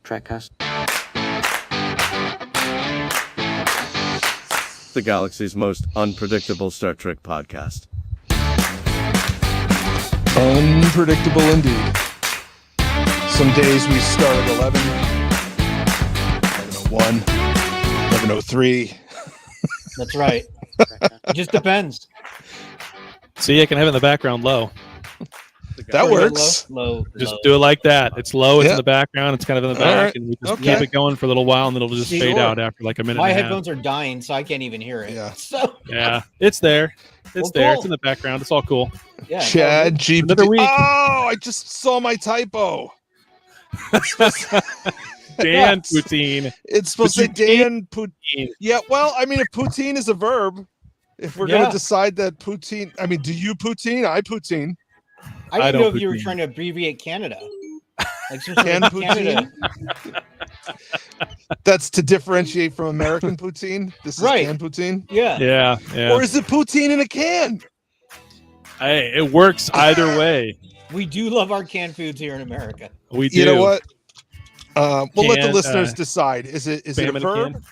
Trekcast. The galaxy's most unpredictable Star Trek podcast. Unpredictable indeed. Some days we start at 11, 11:01, 11:03. That's right. It just depends. See, I can have it in the background low. That works. Low. Just do it like that. It's low. It's Yeah. in the background. It's kind of in the All back, right. and we just Okay. keep it going for a little while, and then it'll just fade Sure. out after like a minute. My and a headphones are dying, so I can't even hear it. Yeah. So Yeah, it's there. It's Well, there. cool. It's in the background. It's all cool. yeah. Chad GPT. Another week. Oh, I just saw my typo. Dan Poutine. It's supposed to say But you Dan Poutine. Yeah, well, I mean, if poutine is a verb, if we're going Yeah. to decide that poutine, I mean, do you poutine? I poutine. I I didn't know don't if you were poutine. trying to abbreviate Canada. Like some sort Can of poutine? Canada. That's to differentiate from American poutine. This is Right. can poutine. Yeah. Yeah. Or is it poutine in a can? Hey, it works either way. We do love our canned foods here in America. We do. You know what? We'll let the Can, listeners decide. Is it a Spam in a verb? can.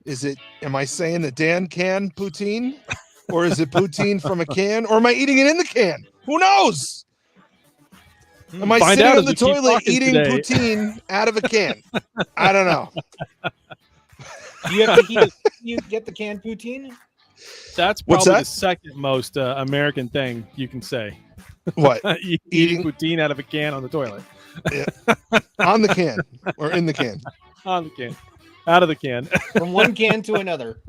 Is it? Am I saying that Dan can poutine, or is it poutine from a can, or am I eating it in the can? Who knows? Am I Find sitting out on as the we keep toilet talking eating today. poutine out of a can? I don't know. Do you have to heat it? You get the canned poutine? That's What's probably that? the second most American thing you can say. What? Eating Eating- poutine out of a can on the toilet. On the can or in the can? On the can. Out of the can. From one can to another.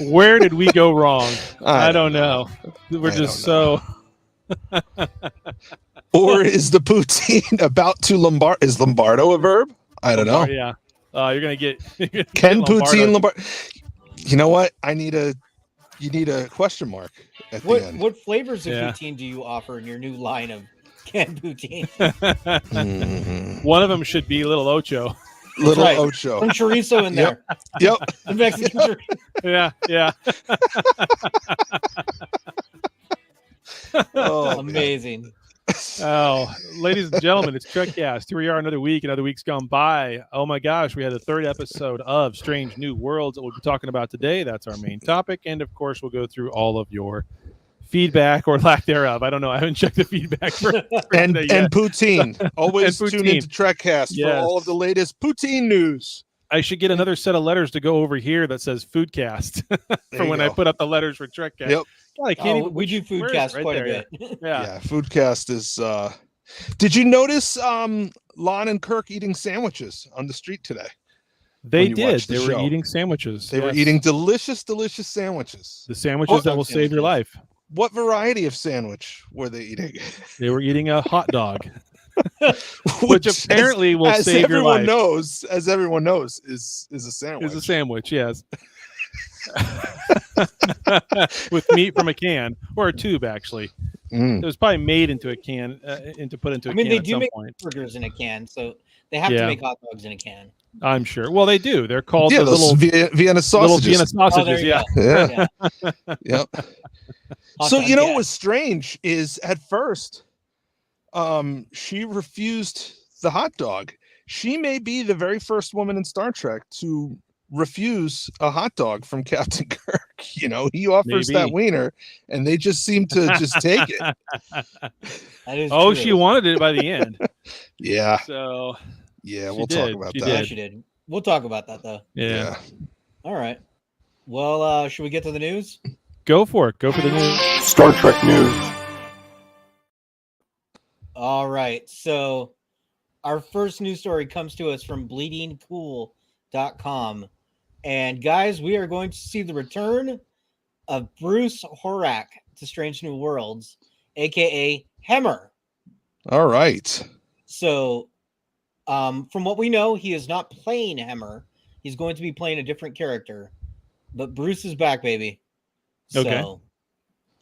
Where did we go wrong? I I don't know. We're I just don't so. Or is the poutine about to Lombard? Is Lombardo a verb? I don't know. Yeah. You're gonna get. Can poutine Lombardo. Lombard? You know what? You need a question mark at the end. What flavors of Yeah. poutine do you offer in your new line of canned poutine? Mhm. One of them should be Little Ocho. Little right. Ocho. Some chorizo in there. Yep. Some Mexican chorizo. Yeah. Oh, Amazing. Oh, ladies and gentlemen, it's Trekcast. Here we are, another week. Another week's gone by. Oh my gosh, we had the third episode of Strange New Worlds that we'll be talking about today. That's our main topic, and of course, we'll go through all of your feedback or lack thereof. I don't know. I haven't checked the feedback for and today yet. poutine. Always And tune poutine. into Trekcast for Yes. all of the latest poutine news. I should get another set of letters to go over here that says Foodcast for you when I go. put up the letters for Trekcast. Yep. God, I can't even. We do where is it? foodcast Right quite there, a bit. Yeah. Yeah, Foodcast is. Did you notice Lon and Kirk eating sandwiches on the street today? They when you did. watch the They were show. eating sandwiches. They were Yes. eating delicious sandwiches. the sandwiches that will save your life. What variety of sandwich were they eating? They were eating a hot dog, which apparently will as save your everyone life. knows, as everyone knows, is a sandwich. Is a sandwich, yes. With meat from a can or a tube, actually. Mm. It was probably made into a can, put into a I mean, can they at do some make point. burgers in a can, so they have Yeah. to make hot dogs in a can. I'm sure. Well, they do. They're called Yeah, the those little Vienna sausages. Vienna Oh, there sausages. you Yeah. go. Yeah. Yep. Hot So dog, you know yeah. what was strange is at first, she refused the hot dog. She may be the very first woman in Star Trek to refuse a hot dog from Captain Kirk. You know, he offers that Maybe. wiener, and they just seem to just take it. That is Oh, true. she wanted it by the end. Yeah, So yeah, She we'll talk did. about She that. Yeah, did. she did. We'll talk about that though. yeah. All right. Well, should we get to the news? Go for it. Go for the news. Star Trek news. All right. So our first news story comes to us from bleedingcool.com. And guys, we are going to see the return of Bruce Horak to Strange New Worlds, aka Hemmer. All right. So from what we know, he is not playing Hemmer. He's going to be playing a different character. But Bruce is back, baby. Okay. So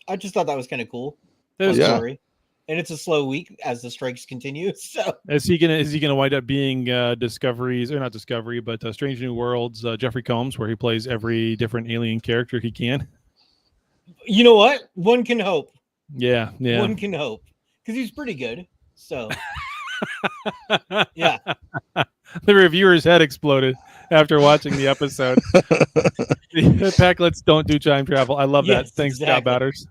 I just thought that was kind of cool. That was Yeah. Story. And it's a slow week as the strikes continue. So Is he gonna wind up being Discovery's, or not Discovery, but Strange New Worlds Jeffrey Combs, where he plays every different alien character he can? you know what? One can hope. Yeah. One can hope. Because he's pretty good. So Yeah. The reviewer's head exploded after watching the episode. The Packlets don't do time travel. I love that. Yes, Thanks, Scott exactly. Batters.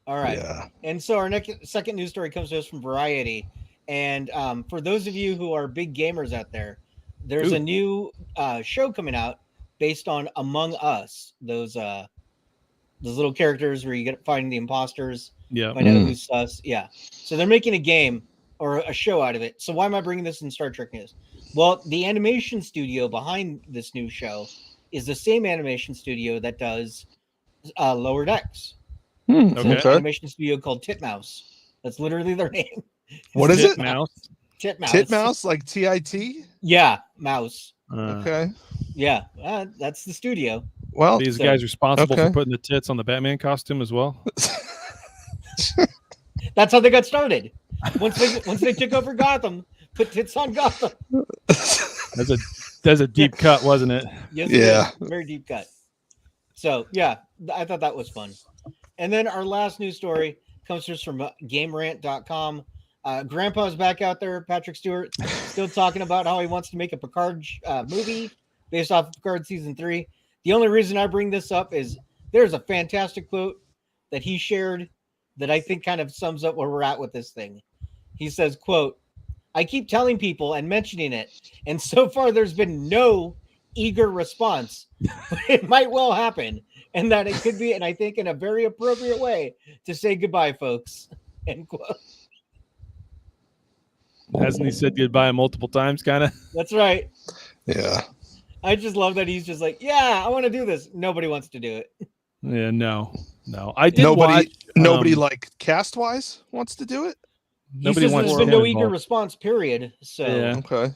All right. Yeah. And so our second news story comes to us from Variety. And for those of you who are big gamers out there, there's Ooh. a new show coming out based on Among Us. Those little characters where you get finding the imposters, Yeah. find out who's sus. Yeah. So they're making a game or a show out of it. So why am I bringing this in Star Trek news? Well, the animation studio behind this new show is the same animation studio that does Lower Decks. It's an Okay. animation studio called Titmouse. That's literally their name. What is it? Mouse. Titmouse. Titmouse, like TIT? Yeah, mouse. Okay. Yeah, that's the studio. Well, These So- guys responsible okay. for putting the tits on the Batman costume as well. That's how they got started. Once they took over Gotham, put tits on Gotham. That's a deep cut, wasn't it? Yes, Yeah. it is. Very deep cut. So yeah, I thought that was fun. And then our last news story comes to us from GameRant.com. Grandpa's back out there, Patrick Stewart, still talking about how he wants to make a Picard movie based off of Picard season 3. The only reason I bring this up is there's a fantastic quote that he shared that I think kind of sums up where we're at with this thing. He says, quote, "I keep telling people and mentioning it, and so far there's been no eager response. It might well happen, and that it could be, and I think in a very appropriate way to say goodbye, folks." End quote. Hasn't he said goodbye multiple times, kind of? That's right. Yeah. I just love that he's just like, yeah, I want to do this. Nobody wants to do it. Yeah, no. I did watch. Nobody like cast wise wants to do it. He Nobody says wants there's to been get no eager involved. response, period. So Yeah. Okay.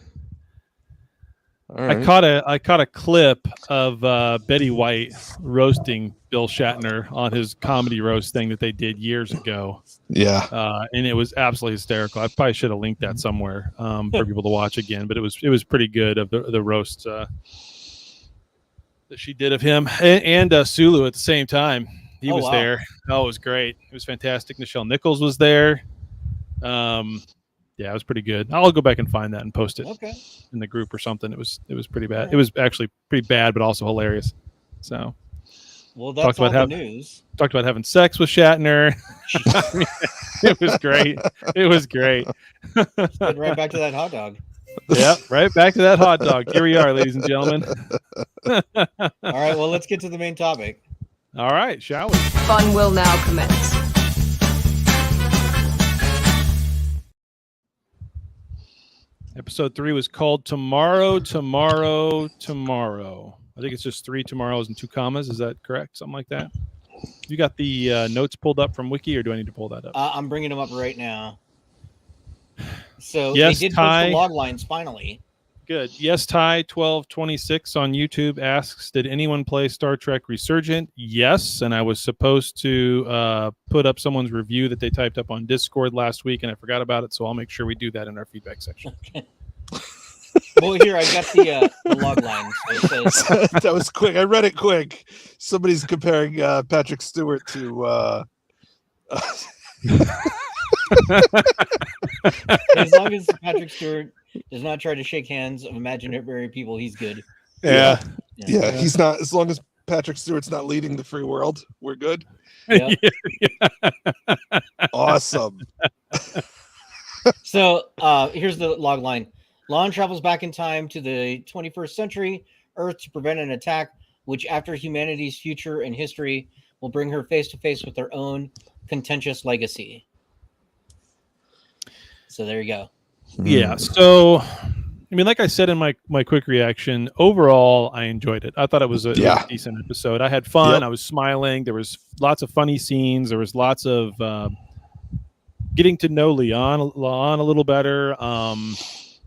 All I right. caught a clip of Betty White roasting Bill Shatner on his comedy roast thing that they did years ago, Yeah. and it was absolutely hysterical. I probably should have linked that somewhere for people to watch again, but it was pretty good of the roast that she did of him and Sulu at the same time. He was wow. there. Oh, it was great. It was fantastic. Nichelle Nichols was there. Yeah, it was pretty good. I'll go back and find that and post it okay. in the group or something. It was pretty bad. It was actually pretty bad, but also hilarious. So Well, that's all the news. talked about having sex with Shatner. It was great. It was great. Getting right back to that hot dog. Yep, right back to that hot dog. Here we are, ladies and gentlemen. All right, well, let's get to the main topic. All right, shall we? Fun will now commence. Episode 3 was called Tomorrow, Tomorrow, Tomorrow. I think it's just 3 tomorrows and 2 commas. Is that correct? Something like that. You got the notes pulled up from Wiki, or do I need to pull that up? I'm bringing them up right now. So Yes, they did Ty. post the log lines finally. Good. Yes, Ty 1226 on YouTube asks, did anyone play Star Trek Resurgent? Yes, and I was supposed to put up someone's review that they typed up on Discord last week, and I forgot about it, so I'll make sure we do that in our feedback section. Well, here I got the log lines. So it says, That was quick. I read it quick. Somebody's comparing Patrick Stewart to as long as Patrick Stewart does not try to shake hands of imaginary people, he's good. Yeah. yeah, he's not, as long as Patrick Stewart's not leading the free world, we're good. Yeah. Awesome. So here's the log line. Lon travels back in time to the 21st century Earth to prevent an attack, which after humanity's future and history will bring her face to face with her own contentious legacy. So there you go. Yeah. So, I mean, like I said in my quick reaction, overall, I enjoyed it. I thought it was a decent episode. I had fun. Yep. I was smiling. There was lots of funny scenes. There was lots of getting to know Leon a little better.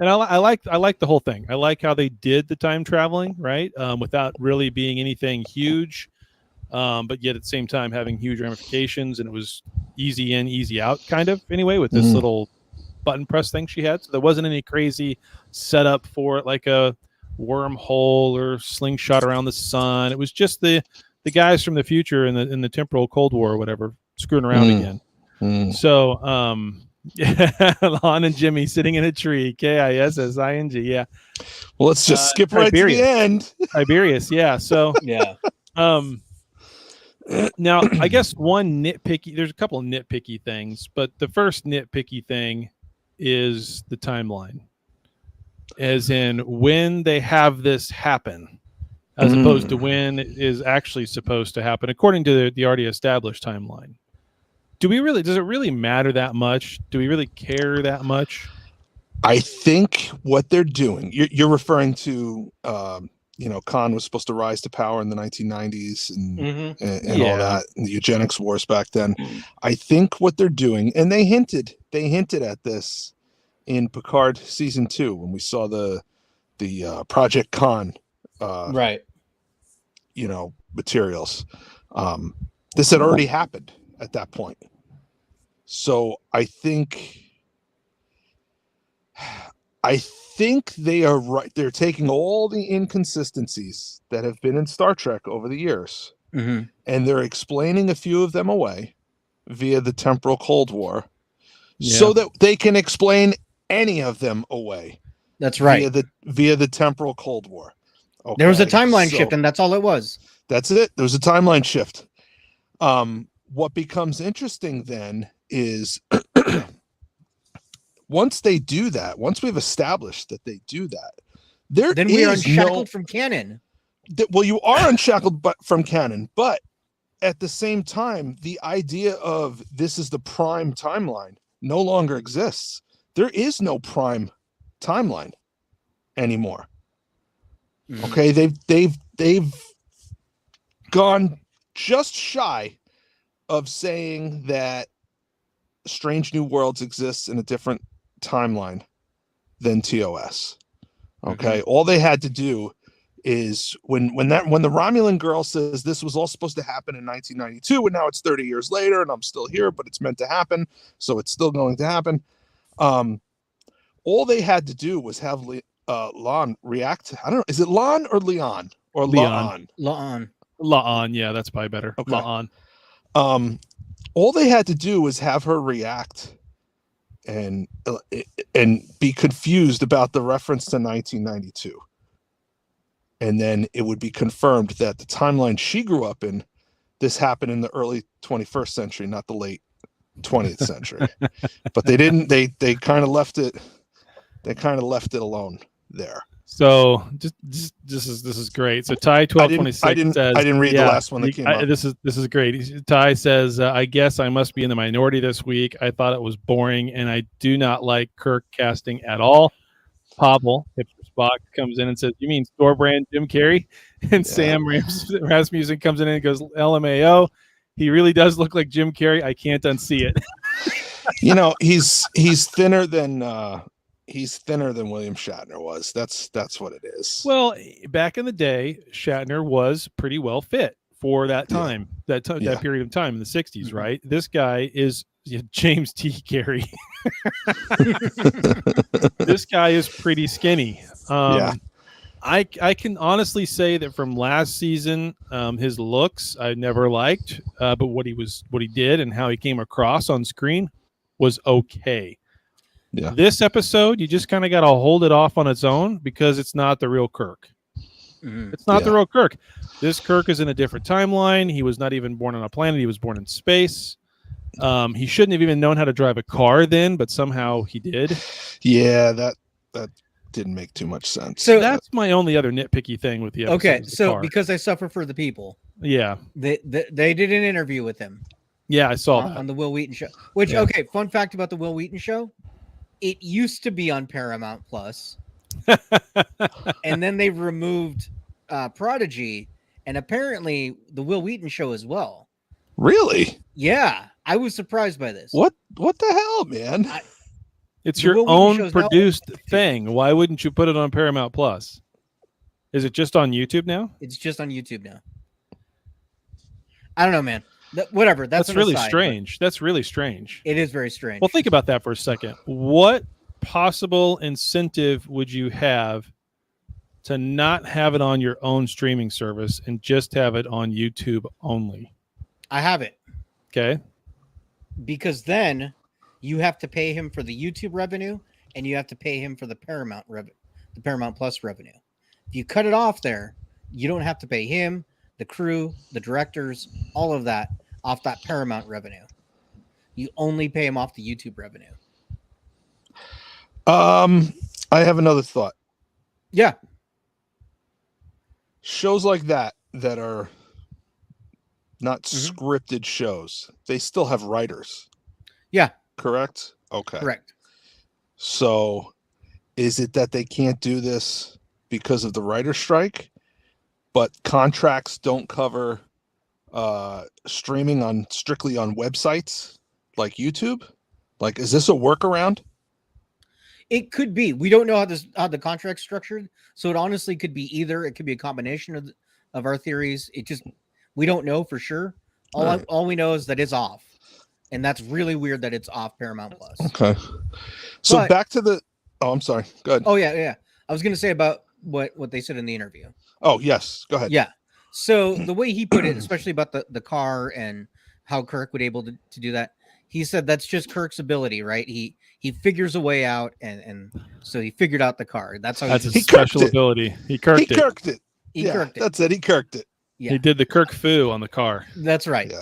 And I like the whole thing. I like how they did the time traveling, right? Without really being anything huge, but yet at the same time having huge ramifications. And it was easy in, easy out kind of anyway with this little button press thing she had. So there wasn't any crazy setup for it, like a wormhole or slingshot around the sun. It was just the guys from the future in the temporal Cold War or whatever screwing around again. So Yeah, Lon and Jimmy sitting in a tree. Kissing. Yeah. Well, let's just skip right to the end. Tiberius. Yeah. So, Yeah. now I guess there's a couple of nitpicky things, but the first nitpicky thing is the timeline, as in when they have this happen, as opposed to when it is actually supposed to happen, according to the already established timeline. Does it really matter that much? Do we really care that much? I think what they're doing, you're referring to, Khan was supposed to rise to power in the 1990s and all that, and the eugenics wars back then. I think what they're doing, and they hinted at this in Picard season 2 when we saw the Project Khan, Right. materials. This had already happened at that point. So I think they are right. They're taking all the inconsistencies that have been in Star Trek over the years, and they're explaining a few of them away via the temporal Cold War, so that they can explain any of them away. That's right. Via the temporal Cold War. Okay? There was a timeline shift, and that's all it was. That's it. There was a timeline shift. What becomes interesting then is once they do that, once we've established that they do that, then we are unshackled from canon. Well, you are unshackled from canon, but at the same time, the idea of this is the prime timeline no longer exists. There is no prime timeline anymore. Okay, they've gone just shy of saying that Strange New Worlds exists in a different timeline than TOS. Okay, all they had to do is when the Romulan girl says this was all supposed to happen in 1992 and now it's 30 years later and I'm still here, but it's meant to happen, so it's still going to happen. All they had to do was have Lon react. I don't know, is it Lon or Leon or Lon? La'an. Yeah, that's probably better. Okay. La'an. All they had to do was have her react and be confused about the reference to 1992. And then it would be confirmed that the timeline she grew up in, this happened in the early 21st century, not the late 20th century. But they didn't, they kind of left it alone there. So this is great. So Ty 1226 says, I didn't read the last one that came up. This is great. Ty says, I guess I must be in the minority this week. I thought it was boring, and I do not like Kirk casting at all. Pavel, hipster Spock, comes in and says, "You mean store brand Jim Carrey?" And Sam Rasmussen comes in and goes, "LMAO. He really does look like Jim Carrey. I can't unsee it." He's thinner than William Shatner was. That's what it is. Well, back in the day, Shatner was pretty well fit for that time, that period of time in the 60s, right? This guy is James T. Carey. This guy is pretty skinny. I can honestly say that from last season, his looks I never liked, but what he did and how he came across on screen was okay. Yeah. This episode, you just kind of got to hold it off on its own because it's not the real Kirk. It's not the real Kirk. This Kirk is in a different timeline. He was not even born on a planet. He was born in space. He shouldn't have even known how to drive a car then, but somehow he did. Yeah, that didn't make too much sense. So that's my only other nitpicky thing with the episode. Okay, so because I suffer for the people. Yeah. They did an interview with him. Yeah, I saw that. On the Will Wheaton show. Which, okay, fun fact about the Will Wheaton show. It used to be on Paramount Plus. And then they removed Prodigy and apparently the Will Wheaton show as well. Really? Yeah. I was surprised by this. What the hell, man? It's your own produced thing. Why wouldn't you put it on Paramount Plus? Is it just on YouTube now? It's just on YouTube now. I don't know, man. Whatever. That's really strange. That's really strange. It is very strange. Well, think about that for a second. What possible incentive would you have to not have it on your own streaming service and just have it on YouTube only? I have it. Okay. Because then you have to pay him for the YouTube revenue, and you have to pay him for the Paramount Plus revenue. If you cut it off there, you don't have to pay him, the crew, the directors, all of that off that Paramount revenue. You only pay him off the YouTube revenue. I have another thought. Yeah. Shows like that are not scripted shows, they still have writers. Yeah. Correct? Okay. Correct. So is it that they can't do this because of the writer strike, but contracts don't cover streaming strictly on websites like YouTube? Like, is this a workaround? It could be. We don't know how the contract's structured, so it honestly could be either. It could be a combination of our theories. We don't know for sure. All we know is that it's off, and that's really weird that it's off Paramount Plus. Okay. So back to the. Oh, I'm sorry. Go ahead. Oh yeah. I was going to say about what they said in the interview. Oh yes, go ahead. Yeah. So the way he put it, especially about the car and how Kirk would able to do that, he said that's just Kirk's ability, right? He figures a way out, and so he figured out the car. That's his special ability. He kirked it. He kirked it. That's it. He kirked it. Yeah. He did the Kirk foo on the car. That's right.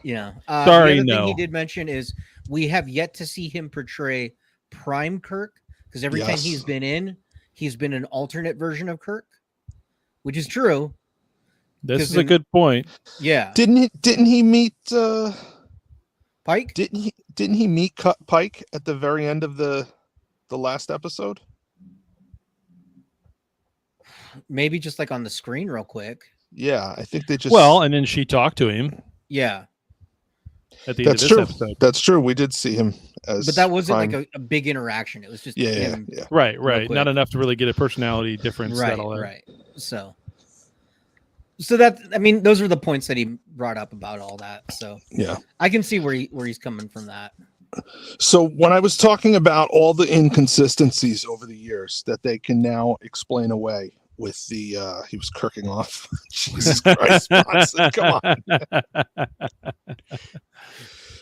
Yeah. Sorry, the other no. thing he did mention is we have yet to see him portray Prime Kirk, because every time he's been an alternate version of Kirk, which is true. This is a good point. Yeah. Didn't he meet Pike? Didn't he meet Pike at the very end of the last episode? Maybe just like on the screen real quick. Yeah, I think they just. Well, and then she talked to him. Yeah. At the end of this episode. That's true. We did see him as. But that wasn't like a big interaction. It was just him. Yeah. Right. Not enough to really get a personality difference. Right. So that, I mean, those are the points that he brought up about all that. So yeah, I can see where he's coming from that. So when I was talking about all the inconsistencies over the years that they can now explain away with the he was kirking off. Jesus Christ, Bronson, come on.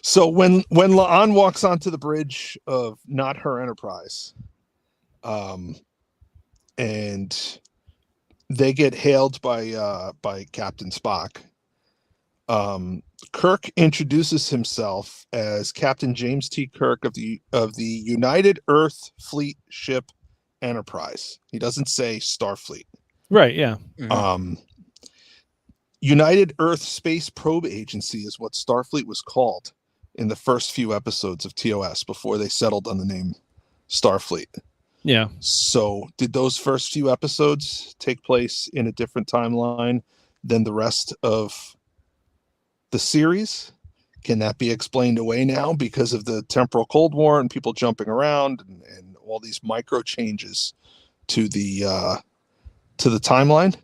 So when La'an walks onto the bridge of Not Her Enterprise, and they get hailed by Captain Spock, Kirk introduces himself as Captain James T. Kirk of the United Earth Fleet ship Enterprise. He doesn't say Starfleet. Right, yeah. Mm-hmm. United Earth Space Probe Agency is what Starfleet was called in the first few episodes of TOS before they settled on the name Starfleet. Yeah. So did those first few episodes take place in a different timeline than the rest of the series? Can that be explained away now because of the temporal Cold War and people jumping around and all these micro changes to the timeline?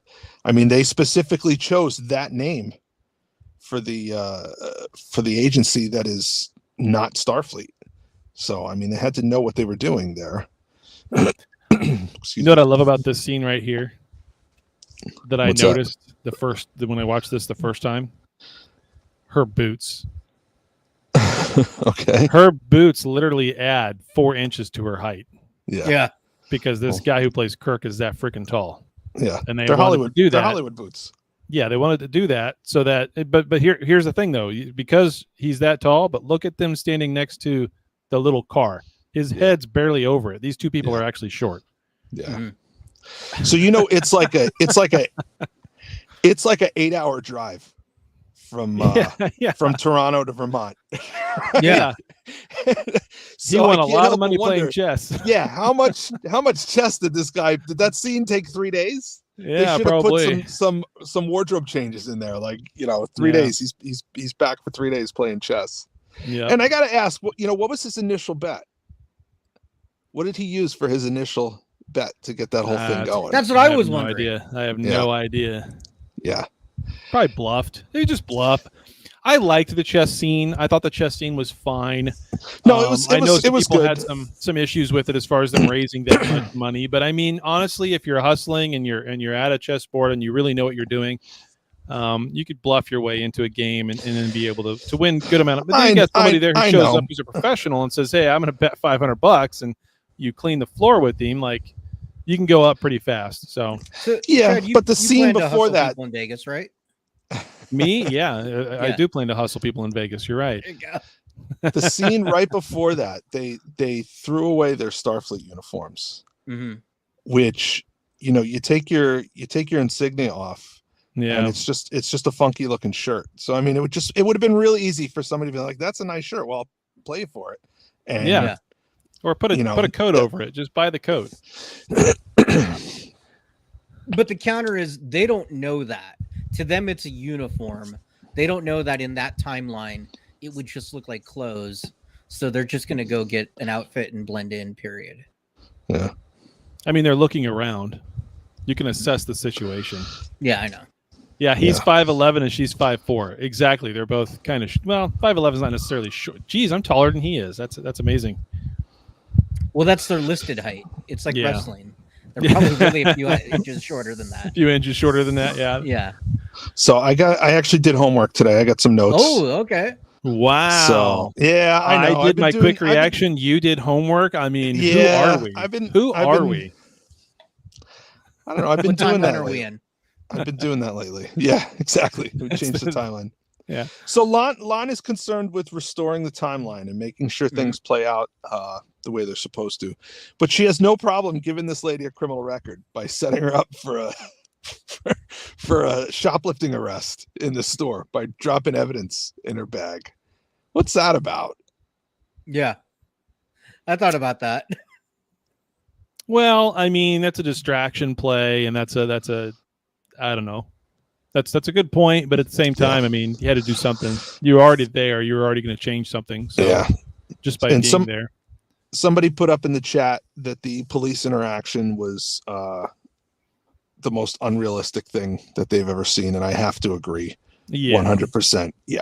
I mean, they specifically chose that name for the agency that is not Starfleet. So I mean, they had to know what they were doing there. You know what I love about this scene right here that I noticed when I watched this the first time? Her boots. Okay. Her boots literally add 4 inches to her height. Yeah. Because this guy who plays Kirk is that freaking tall. Yeah. And they're Hollywood. Do that. They're Hollywood boots. Yeah, they wanted to do that so that. But here's the thing though, because he's that tall. But look at them standing next to the little car. His head's barely over it. These two people are actually short. Yeah. Mm-hmm. So it's like a 8-hour drive from from Toronto to Vermont. Yeah. So he won a I can't lot help of money but wonder, playing chess. Yeah, how much chess did that scene take 3 days? Yeah, they should probably. have put some wardrobe changes in there, like 3 days. He's back for 3 days playing chess. Yeah. And I got to ask, what was his initial bet? What did he use for his initial bet to get that whole thing going? That's what I was wondering. I have no idea. Yeah. Probably bluffed. They just bluff. I liked the chess scene. I thought the chess scene was fine. No, it was people good. had some issues with it as far as them raising that much money. But I mean, honestly, if you're hustling and you're at a chessboard and you really know what you're doing, you could bluff your way into a game and then be able to win good amount of. But then you got somebody there who shows up who's a professional and says, "Hey, I'm going to bet $500," and you clean the floor with him. Like, you can go up pretty fast. So yeah, Fred, but the scene before that in Vegas, right? me, yeah, I do plan to hustle people in Vegas. You're right. There you go. the scene right before that, they threw away their Starfleet uniforms, which you take your insignia off, and it's just a funky looking shirt. So I mean, it would have been really easy for somebody to be like, "That's a nice shirt. Well, I'll play for it." And or put a coat over it. Just buy the coat. But the counter is they don't know that. To them, it's a uniform. They don't know that in that timeline, it would just look like clothes. So they're just going to go get an outfit and blend in, period. Yeah. I mean, they're looking around. You can assess the situation. Yeah, I know. Yeah, he's 5'11" and she's 5'4". Exactly. They're both kind of, 5'11" is not necessarily short. Geez, I'm taller than he is. That's amazing. Well, that's their listed height. It's like wrestling. They're probably really a few inches shorter than that. A few inches shorter than that, yeah. Yeah. So I actually did homework today. I got some notes. Oh, okay. Wow. So yeah, I know. I did my quick reaction. You did homework. I mean, who are we? Who are we? I don't know. I've been doing that. Are we in? I've been doing that lately. Yeah, exactly. We changed the timeline. Yeah. So Lon is concerned with restoring the timeline and making sure things play out the way they're supposed to. But she has no problem giving this lady a criminal record by setting her up for a shoplifting arrest in the store by dropping evidence in her bag. What's that about? Yeah. I thought about that. Well, I mean, that's a distraction play, and that's a I don't know. That's a good point, but at the same time, I mean, you had to do something. You're already there. You're already going to change something. So just by being there. Somebody put up in the chat that the police interaction was the most unrealistic thing that they've ever seen, and I have to agree. 100%. Yeah.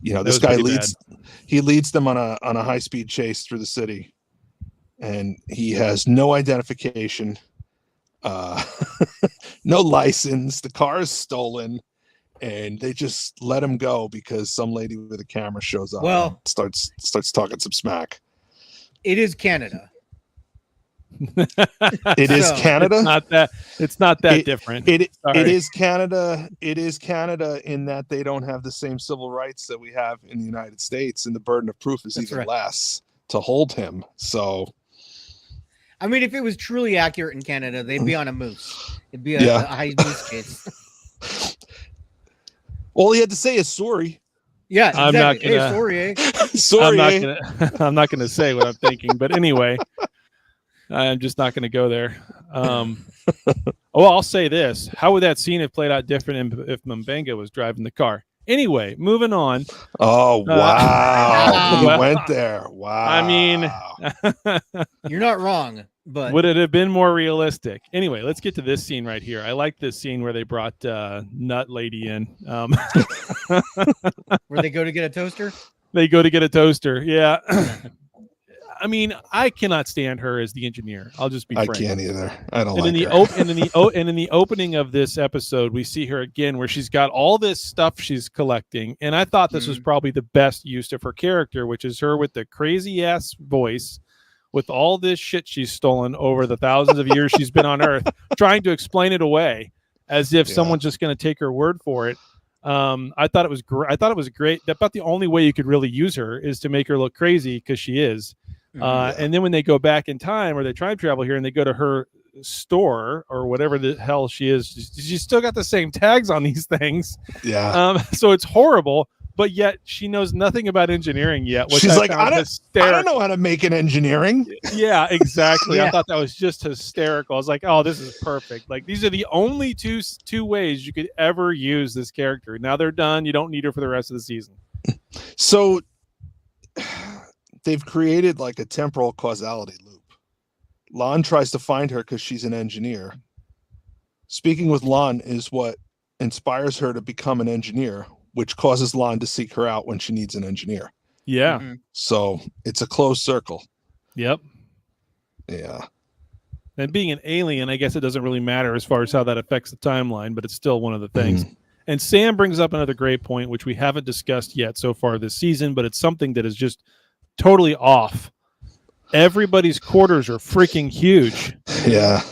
This guy leads them on a high-speed chase through the city, and he has no identification, no license. The car is stolen, and they just let him go because some lady with a camera shows up and starts talking some smack. It is Canada. It is Canada. It's not that different. It is Canada. It is Canada in that they don't have the same civil rights that we have in the United States, and the burden of proof is even less to hold him. So, I mean, if it was truly accurate in Canada, they'd be on a moose. It'd be a high moose chase. All he had to say is sorry. Yeah, exactly. I'm not gonna. Hey, sorry, eh? Sorry. I'm not gonna say what I'm thinking, but anyway. I'm just not going to go there. I'll say this. How would that scene have played out different if Mbenga was driving the car? Anyway, moving on. Oh, wow. You went there. Wow. I mean, you're not wrong, but would it have been more realistic? Anyway, let's get to this scene right here. I like this scene where they brought Nut Lady in. Where they go to get a toaster? They go to get a toaster. Yeah. I mean, I cannot stand her as the engineer. I'll just be frank. I can't either. I don't and like her. And in the opening of this episode, we see her again where she's got all this stuff she's collecting. And I thought this was probably the best use of her character, which is her with the crazy ass voice with all this shit she's stolen over the thousands of years she's been on Earth, trying to explain it away as if someone's just going to take her word for it. I thought it was great. I thought it was great. About the only way you could really use her is to make her look crazy because she is. And then when they go back in time or they time travel here and they go to her store or whatever the hell she is, she's still got the same tags on these things. Yeah. So it's horrible, but yet she knows nothing about engineering yet. Which she's like, I don't know how to make an engineering. Yeah, exactly. I thought that was just hysterical. I was like, oh, this is perfect. Like these are the only two ways you could ever use this character. Now they're done. You don't need her for the rest of the season. So they've created like a temporal causality loop. Lon tries to find her because she's an engineer. Speaking with Lon is what inspires her to become an engineer, which causes Lon to seek her out when she needs an engineer. Yeah. So it's a closed circle. Yep. Yeah. And being an alien, I guess it doesn't really matter as far as how that affects the timeline, but it's still one of the things. And Sam brings up another great point, which we haven't discussed yet so far this season, but it's something that is just totally off. Everybody's quarters are freaking huge. Yeah.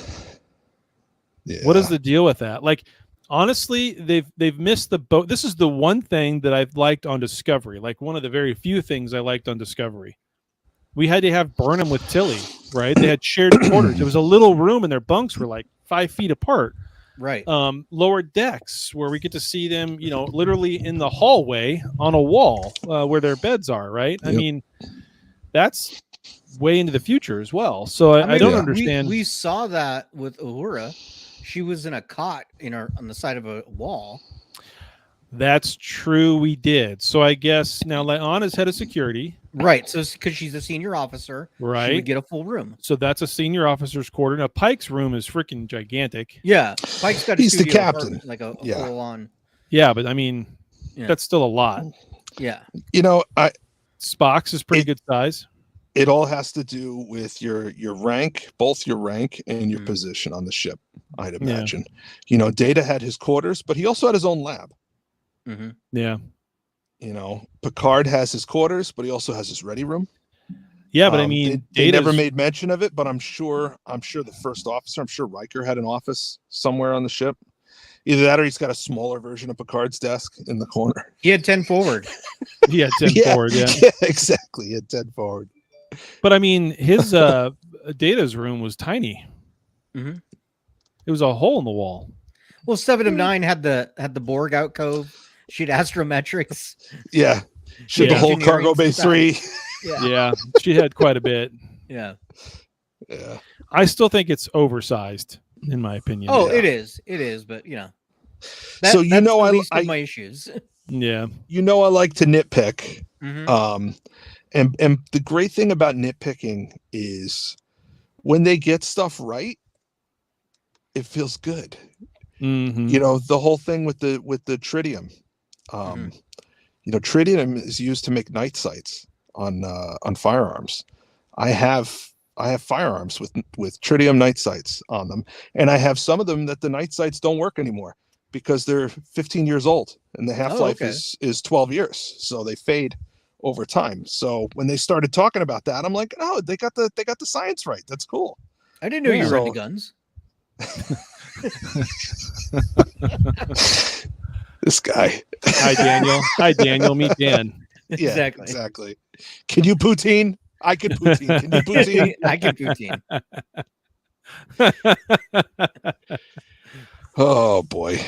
What is the deal with that? Like, honestly, they've missed the boat. This is the one thing that I've liked on Discovery, like one of the very few things I liked on Discovery. We had to have Burnham with Tilly, right? They had shared quarters. It was a little room and their bunks were like 5 feet apart. Right. Lower decks where we get to see them, literally in the hallway on a wall where their beds are, right? Yep. I mean, that's way into the future as well. So I don't understand. We saw that with Uhura. She was in a cot on the side of a wall. That's true. We did. So I guess now La'ana's head of security. Right. So because she's a senior officer, right, she would get a full room. So that's a senior officer's quarter. Now Pike's room is freaking gigantic. Yeah. Pike's got he's the captain. Like a full on. Yeah, but I mean, that's still a lot. Yeah. Spock's is pretty good size. It all has to do with your rank, both your rank and your position on the ship, I'd imagine. Yeah. Data had his quarters, but he also had his own lab. Mm-hmm. Yeah. Picard has his quarters, but he also has his ready room. Yeah, but I mean, they never made mention of it, but I'm sure the first officer, I'm sure Riker had an office somewhere on the ship. Either that or he's got a smaller version of Picard's desk in the corner. He had 10 forward. He had 10 forward, yeah, exactly. He had 10 forward. But I mean, his Data's room was tiny. Mm-hmm. It was a hole in the wall. Well, 7 of 9 had the Borg alcove. She had astrometrics. Yeah. She had the whole cargo bay 3. Yeah. She had quite a bit. Yeah. Yeah. I still think it's oversized, in my opinion. Oh, it is. It is, but that's I my issues. I Yeah. like to nitpick. Mm-hmm. And the great thing about nitpicking is when they get stuff right, it feels good. Mm-hmm. The whole thing with the tritium. Tritium is used to make night sights on firearms. I have firearms with tritium night sights on them, and I have some of them that the night sights don't work anymore because they're 15 years old and the half-life is 12 years, so they fade over time. So when they started talking about that, I'm like, oh, they got the science right. That's cool. I didn't know you were into guns. This guy. Hi, Daniel. Hi, Daniel. Meet Dan. Yeah, exactly. Can you poutine? I can poutine. Can you poutine? I can poutine. Oh boy.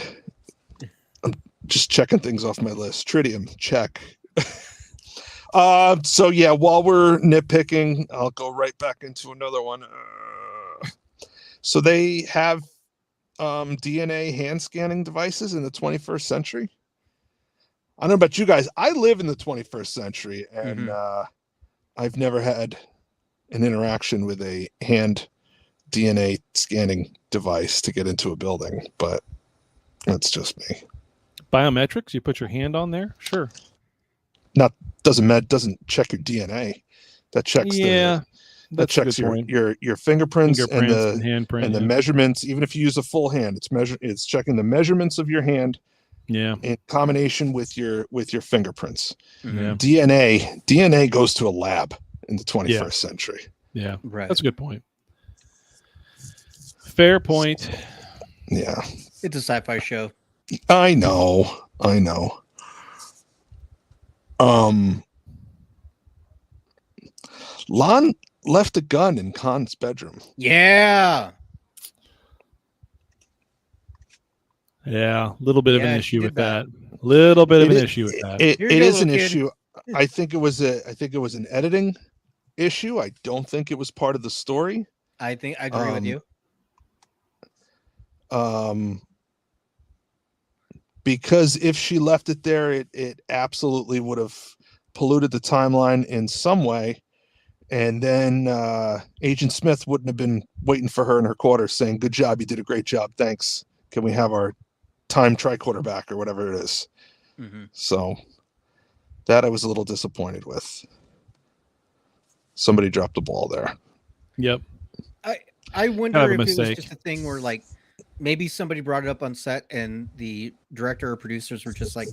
I'm just checking things off my list. Tritium, check. So yeah, while we're nitpicking, I'll go right back into another one. So they have DNA hand scanning devices in the 21st century. I don't know about you guys. I live in the 21st century, and I've never had an interaction with a hand DNA scanning device to get into a building, but that's just me. Biometrics? You put your hand on there? Sure. Doesn't check your DNA. That checks that checks your fingerprints and handprints and the measurements. Even if you use a full hand, it's checking the measurements of your hand. Yeah. In combination with your fingerprints. Yeah. DNA goes to a lab in the 21st century. Yeah. Right. That's a good point. Fair point. Yeah. It's a sci-fi show. I know. Lon left a gun in Khan's bedroom. Yeah. Yeah, a little bit of an issue with that. Little bit of an issue with that. It is an issue. I think it was an editing issue. I don't think it was part of the story. I agree with you. Because if she left it there, it absolutely would have polluted the timeline in some way. And then Agent Smith wouldn't have been waiting for her in her quarters saying, "Good job, you did a great job. Thanks. Can we have our time tricorder back," or whatever it is. So that I was a little disappointed with. Somebody dropped the ball there. Yep. I Kind wonder of a if it was mistake. just a thing where like maybe somebody brought it up on set and the director or producers were just like,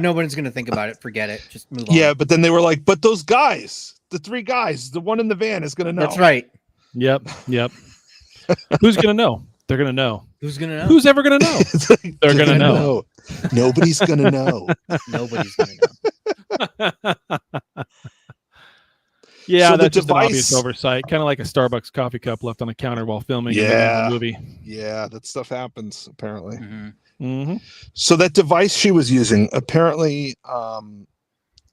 nobody's gonna think about it. Forget it. Just move on. Yeah, but then they were like, but those guys, the 3 guys, the one in the van is gonna know. That's right. Yep. Who's gonna know? They're gonna know. Who's gonna know? Who's ever gonna know? It's like, They're gonna know. Nobody's gonna know. Nobody's gonna know. Yeah, So the that's just an obvious device- oversight. Kind of like a Starbucks coffee cup left on a counter while filming Yeah. a movie. Yeah, that stuff happens apparently. Mhm. Mm-hmm. So that device she was using apparently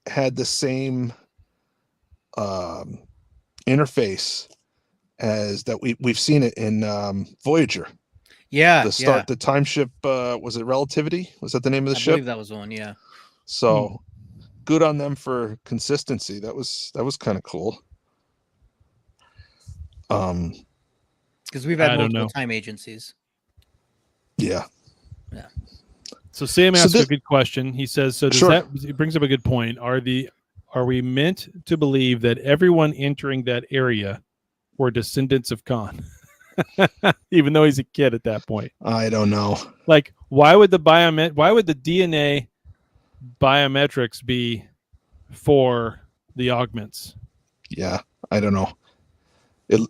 had the same interface as that we've seen it in Voyager. Yeah. The time ship, was it Relativity? Was that the name of the I ship? believe that was one. Yeah. So good on them for consistency. That was kind of cool. Because we've had I don't multiple know. time agencies. Yeah. So Sam So asked thi- a good question. He says, "So does Sure. that?" He brings up a good point. Are we meant to believe that everyone entering that area were descendants of Khan, even though he's a kid at that point? I don't know. Like, why would the DNA biometrics be for the augments? Yeah, I don't know.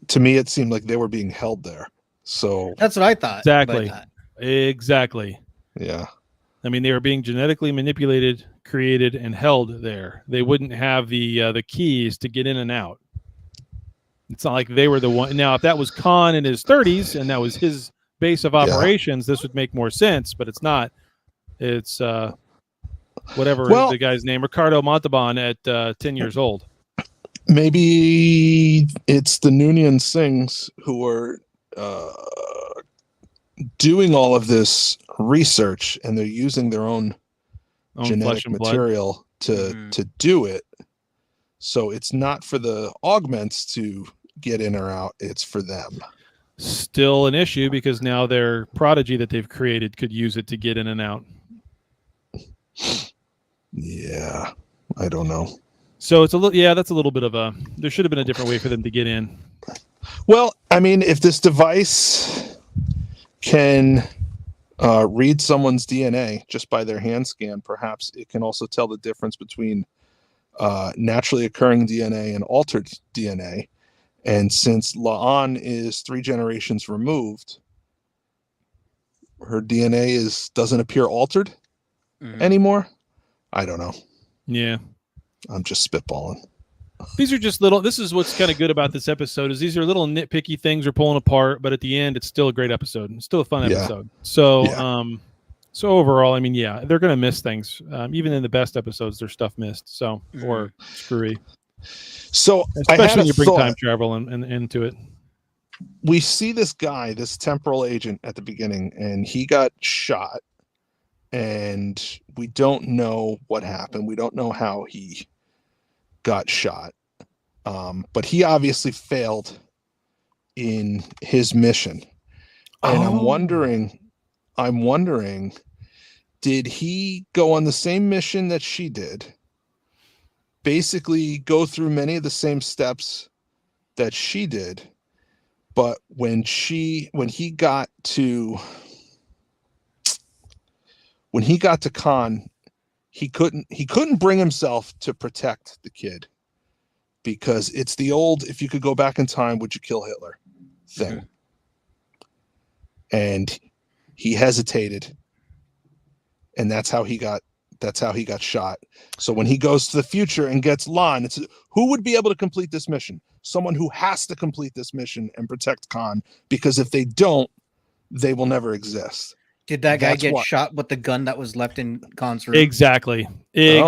To me, it seemed like they were being held there. So That's what I thought. Exactly. But, Exactly. yeah, I mean, they were being genetically manipulated, created, and held there. They wouldn't have the keys to get in and out. It's not like they were the one. Now, if that was Khan in his 30s and that was his base of operations, this would make more sense. But it's not. It's whatever Well- the guy's name, Ricardo Montalban, at 10 years old. maybe it's the Noonien Singhs who are doing all of this research, and they're using their own Own flesh genetic and blood. material to Mhm. to do it. So it's not for the augments to get in or out, it's for them. Still an issue because now their prodigy that they've created could use it to get in and out. Yeah, I don't know. So it's a little, yeah, that's a little bit of a. There should have been a different way for them to get in. Well, I mean, if this device can read someone's DNA just by their hand scan, perhaps it can also tell the difference between naturally occurring DNA and altered DNA. And since La'an is 3 generations removed, her DNA doesn't appear altered Mhm. anymore. I don't know. Yeah. I'm just spitballing. These are just little. This is what's kind of good about this episode is these are little nitpicky things we're pulling apart, but at the end, it's still a great episode. It's still a fun Yeah. episode. So, Yeah. so overall, I mean, yeah, they're gonna miss things. Even in the best episodes, there's stuff missed. So, or screwy, So I had especially when a you bring thought. time travel and into it. We see this guy, this temporal agent at the beginning, and he got shot, and we don't know what happened. We don't know how he got shot. But he obviously failed in his mission. And Oh. I'm wondering, did he go on the same mission that she did? Basically go through many of the same steps that she did, but when he got to Khan, he couldn't bring himself to protect the kid, because it's the old, if you could go back in time, would you kill Hitler thing. And he hesitated, and that's how he got shot. So when he goes to the future and gets Lon, it's who would be able to complete this mission? Someone who has to complete this mission and protect Khan, because if they don't, they will never exist. Did that guy That's get why- shot with the gun that was left in Khan's room? Exactly. The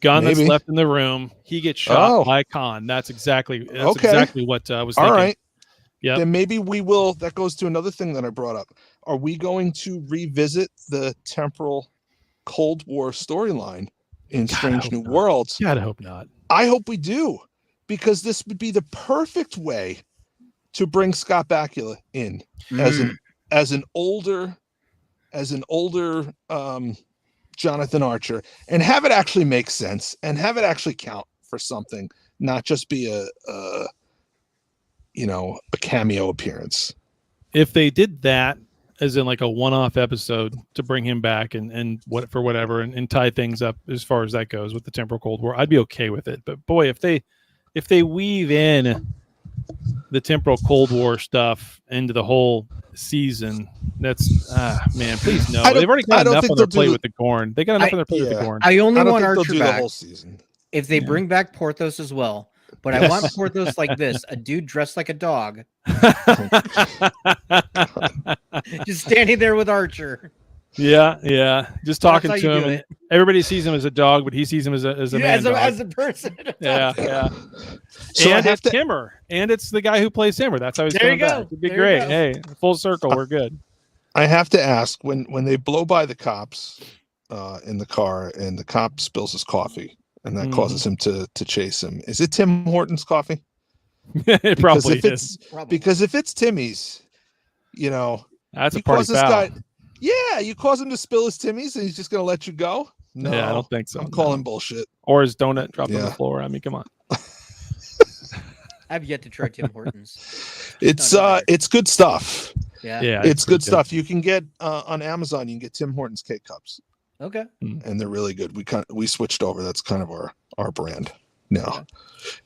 gun that's Maybe. left in the room, he gets shot Oh. by Khan. That's exactly Okay. what I was All thinking. right. Yep. Then maybe we will. That goes to another thing that I brought up. Are we going to revisit the temporal Cold War storyline in God, I Strange hope New not. Worlds? God, I hope not. I hope we do, because this would be the perfect way to bring Scott Bakula in as an older Jonathan Archer, and have it actually make sense and have it actually count for something, not just be a cameo appearance. If they did that as in like a one-off episode to bring him back and what for whatever and tie things up as far as that goes with the temporal Cold War, I'd be okay with it. But boy, if they weave in the temporal Cold War stuff into the whole season, that's man, please no. They've already got enough on their plate with the Gorn. They got enough on their plate with the Gorn. I only I don't want think they'll Archer do back the whole season. if they bring back Porthos as well. But I want Porthos like this, a dude dressed like a dog. Just standing there with Archer. Yeah. Just talking to him. And everybody sees him as a dog, but he sees him as a man dog. As a person. Yeah. So and it's Timmer. And it's the guy who plays Timmer. That's how he's there coming back. It'd be great. Hey, full circle. We're good. I have to ask, when they blow by the cops in the car and the cop spills his coffee and that causes him to chase him, is it Tim Hortons coffee? It probably is. Because if it's Timmy's, that's a party foul. You cause him to spill his Timmy's and he's just going to let you go? No, I don't think so. I'm calling bullshit. Or his donut dropped on the floor. I mean, come on. I've yet to try Tim Hortons. It's good stuff. Yeah, it's good stuff. You can get on Amazon. You can get Tim Hortons K-Cups. Okay, and they're really good. We switched over. That's kind of our brand now. Okay.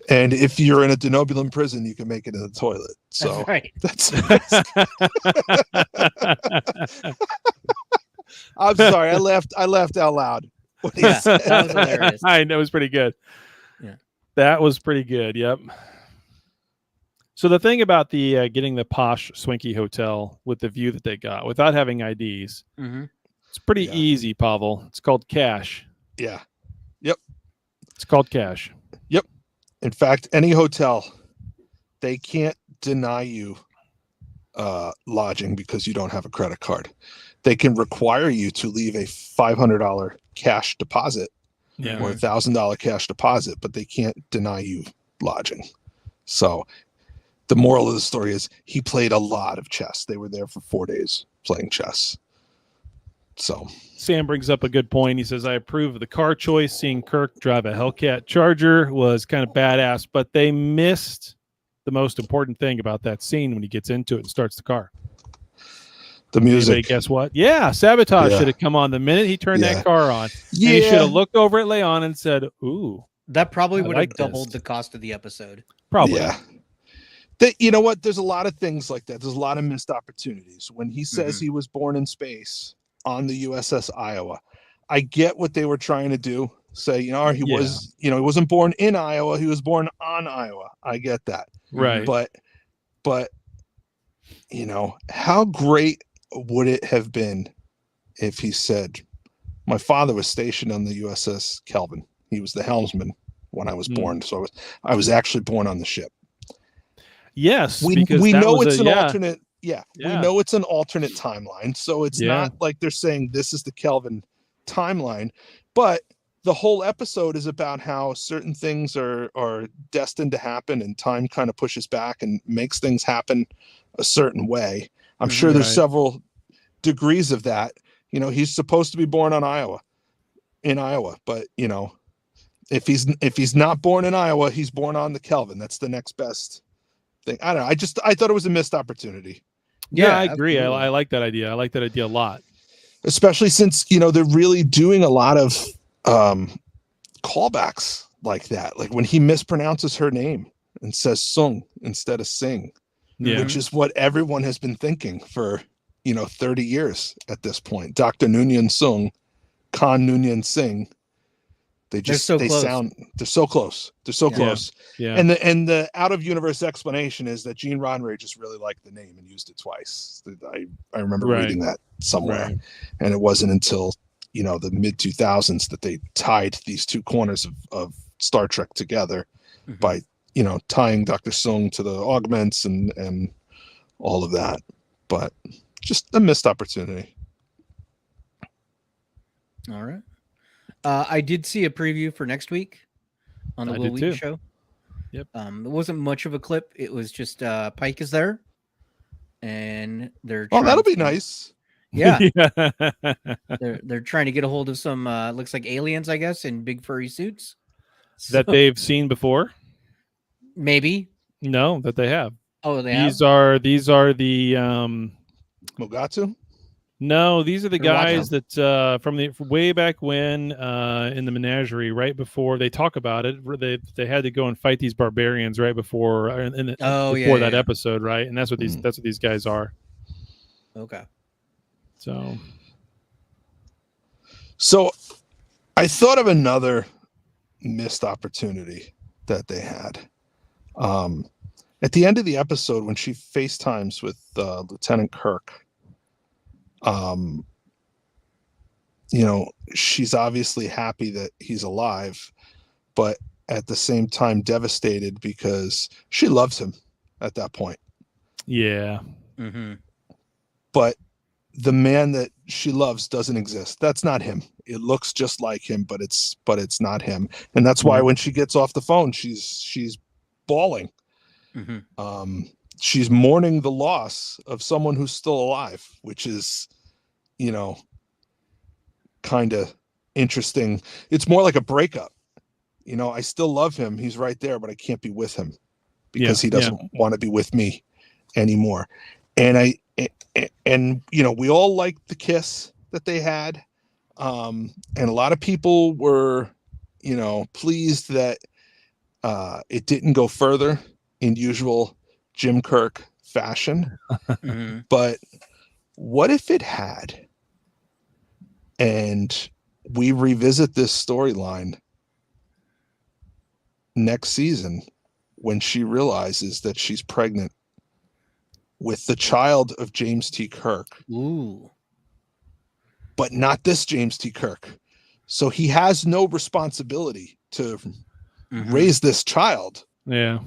And if you're in a denobulin prison, you can make it in the toilet. So that's I'm sorry. I laughed out loud. That was hilarious. I know, it was pretty good. Yeah, that was pretty good. Yep. So the thing about the getting the posh swanky hotel with the view that they got without having IDs, it's pretty easy, Pavel. It's called cash. Yeah. Yep. It's called cash. Yep. In fact, any hotel, they can't deny you lodging because you don't have a credit card. They can require you to leave a $500 cash deposit or $1,000 cash deposit, but they can't deny you lodging. So the moral of the story is he played a lot of chess. They were there for 4 days playing chess. So Sam brings up a good point. He says, I approve of the car choice. Seeing Kirk drive a Hellcat Charger was kind of badass, but they missed the most important thing about that scene when he gets into it and starts the car. The music. Anybody guess what? Yeah, Sabotage should have come on the minute he turned that car on. Yeah. And he should have looked over at Leon and said, ooh. That probably would have doubled the cost of the episode. Probably. Yeah. You know what? There's a lot of things like that. There's a lot of missed opportunities. When he says he was born in space on the USS Iowa, I get what they were trying to do. Say, he was, he wasn't born in Iowa. He was born on Iowa. I get that. Right. But, how great would it have been if he said, my father was stationed on the USS Kelvin. He was the helmsman when I was born. So I was actually born on the ship. Yes. We know it's an alternate. Yeah. We know it's an alternate timeline. So it's not like they're saying this is the Kelvin timeline, but the whole episode is about how certain things are destined to happen and time kind of pushes back and makes things happen a certain way. I'm sure there's several degrees of that. He's supposed to be born in Iowa, but if he's not born in Iowa, he's born on the Kelvin. That's the next best thing. I don't know. I thought it was a missed opportunity. Yeah, I agree. I like that idea. I like that idea a lot. Especially since, they're really doing a lot of callbacks like that. Like when he mispronounces her name and says Sung instead of Sing, which is what everyone has been thinking for, 30 years at this point. Dr. Noonien Sung, Khan Noonien Singh. They're so close. They're so close. Yeah. And the out of universe explanation is that Gene Roddenberry just really liked the name and used it twice. I remember reading that somewhere. And it wasn't until, the mid 2000s that they tied these two corners of Star Trek together by, tying Dr. Sung to the augments and all of that. But just a missed opportunity. All right. I did see a preview for next week on the Will Wheaton show. Yep. It wasn't much of a clip. It was just Pike is there, and they're. Oh, that'll be nice. Yeah. They're trying to get a hold of some looks like aliens, I guess, in big furry suits that they've seen before. Maybe. No, that they have. Oh, these are the Mogatu? no, these are the They're watching. guys that from way back when in the menagerie, right before they talk about it, where they had to go and fight these barbarians right before before that episode, right? And that's what these guys are. Okay. So I thought of another missed opportunity that they had. At the end of the episode, when she FaceTimes with Lieutenant Kirk, she's obviously happy that he's alive, but at the same time devastated because she loves him at that point. Yeah. Mm-hmm. But the man that she loves doesn't exist. That's not him. It looks just like him, but it's not him. And that's why when she gets off the phone, she's bawling. Mm-hmm. She's mourning the loss of someone who's still alive, which is, kind of interesting. It's more like a breakup. I still love him. He's right there, but I can't be with him because he doesn't want to be with me anymore. And we all liked the kiss that they had. And a lot of people were, pleased that it didn't go further in usual Jim Kirk fashion. Mm-hmm. But what if it had? And we revisit this storyline next season when she realizes that she's pregnant with the child of James T. Kirk. Ooh. But not this James T. Kirk. So he has no responsibility to raise this child. Yeah.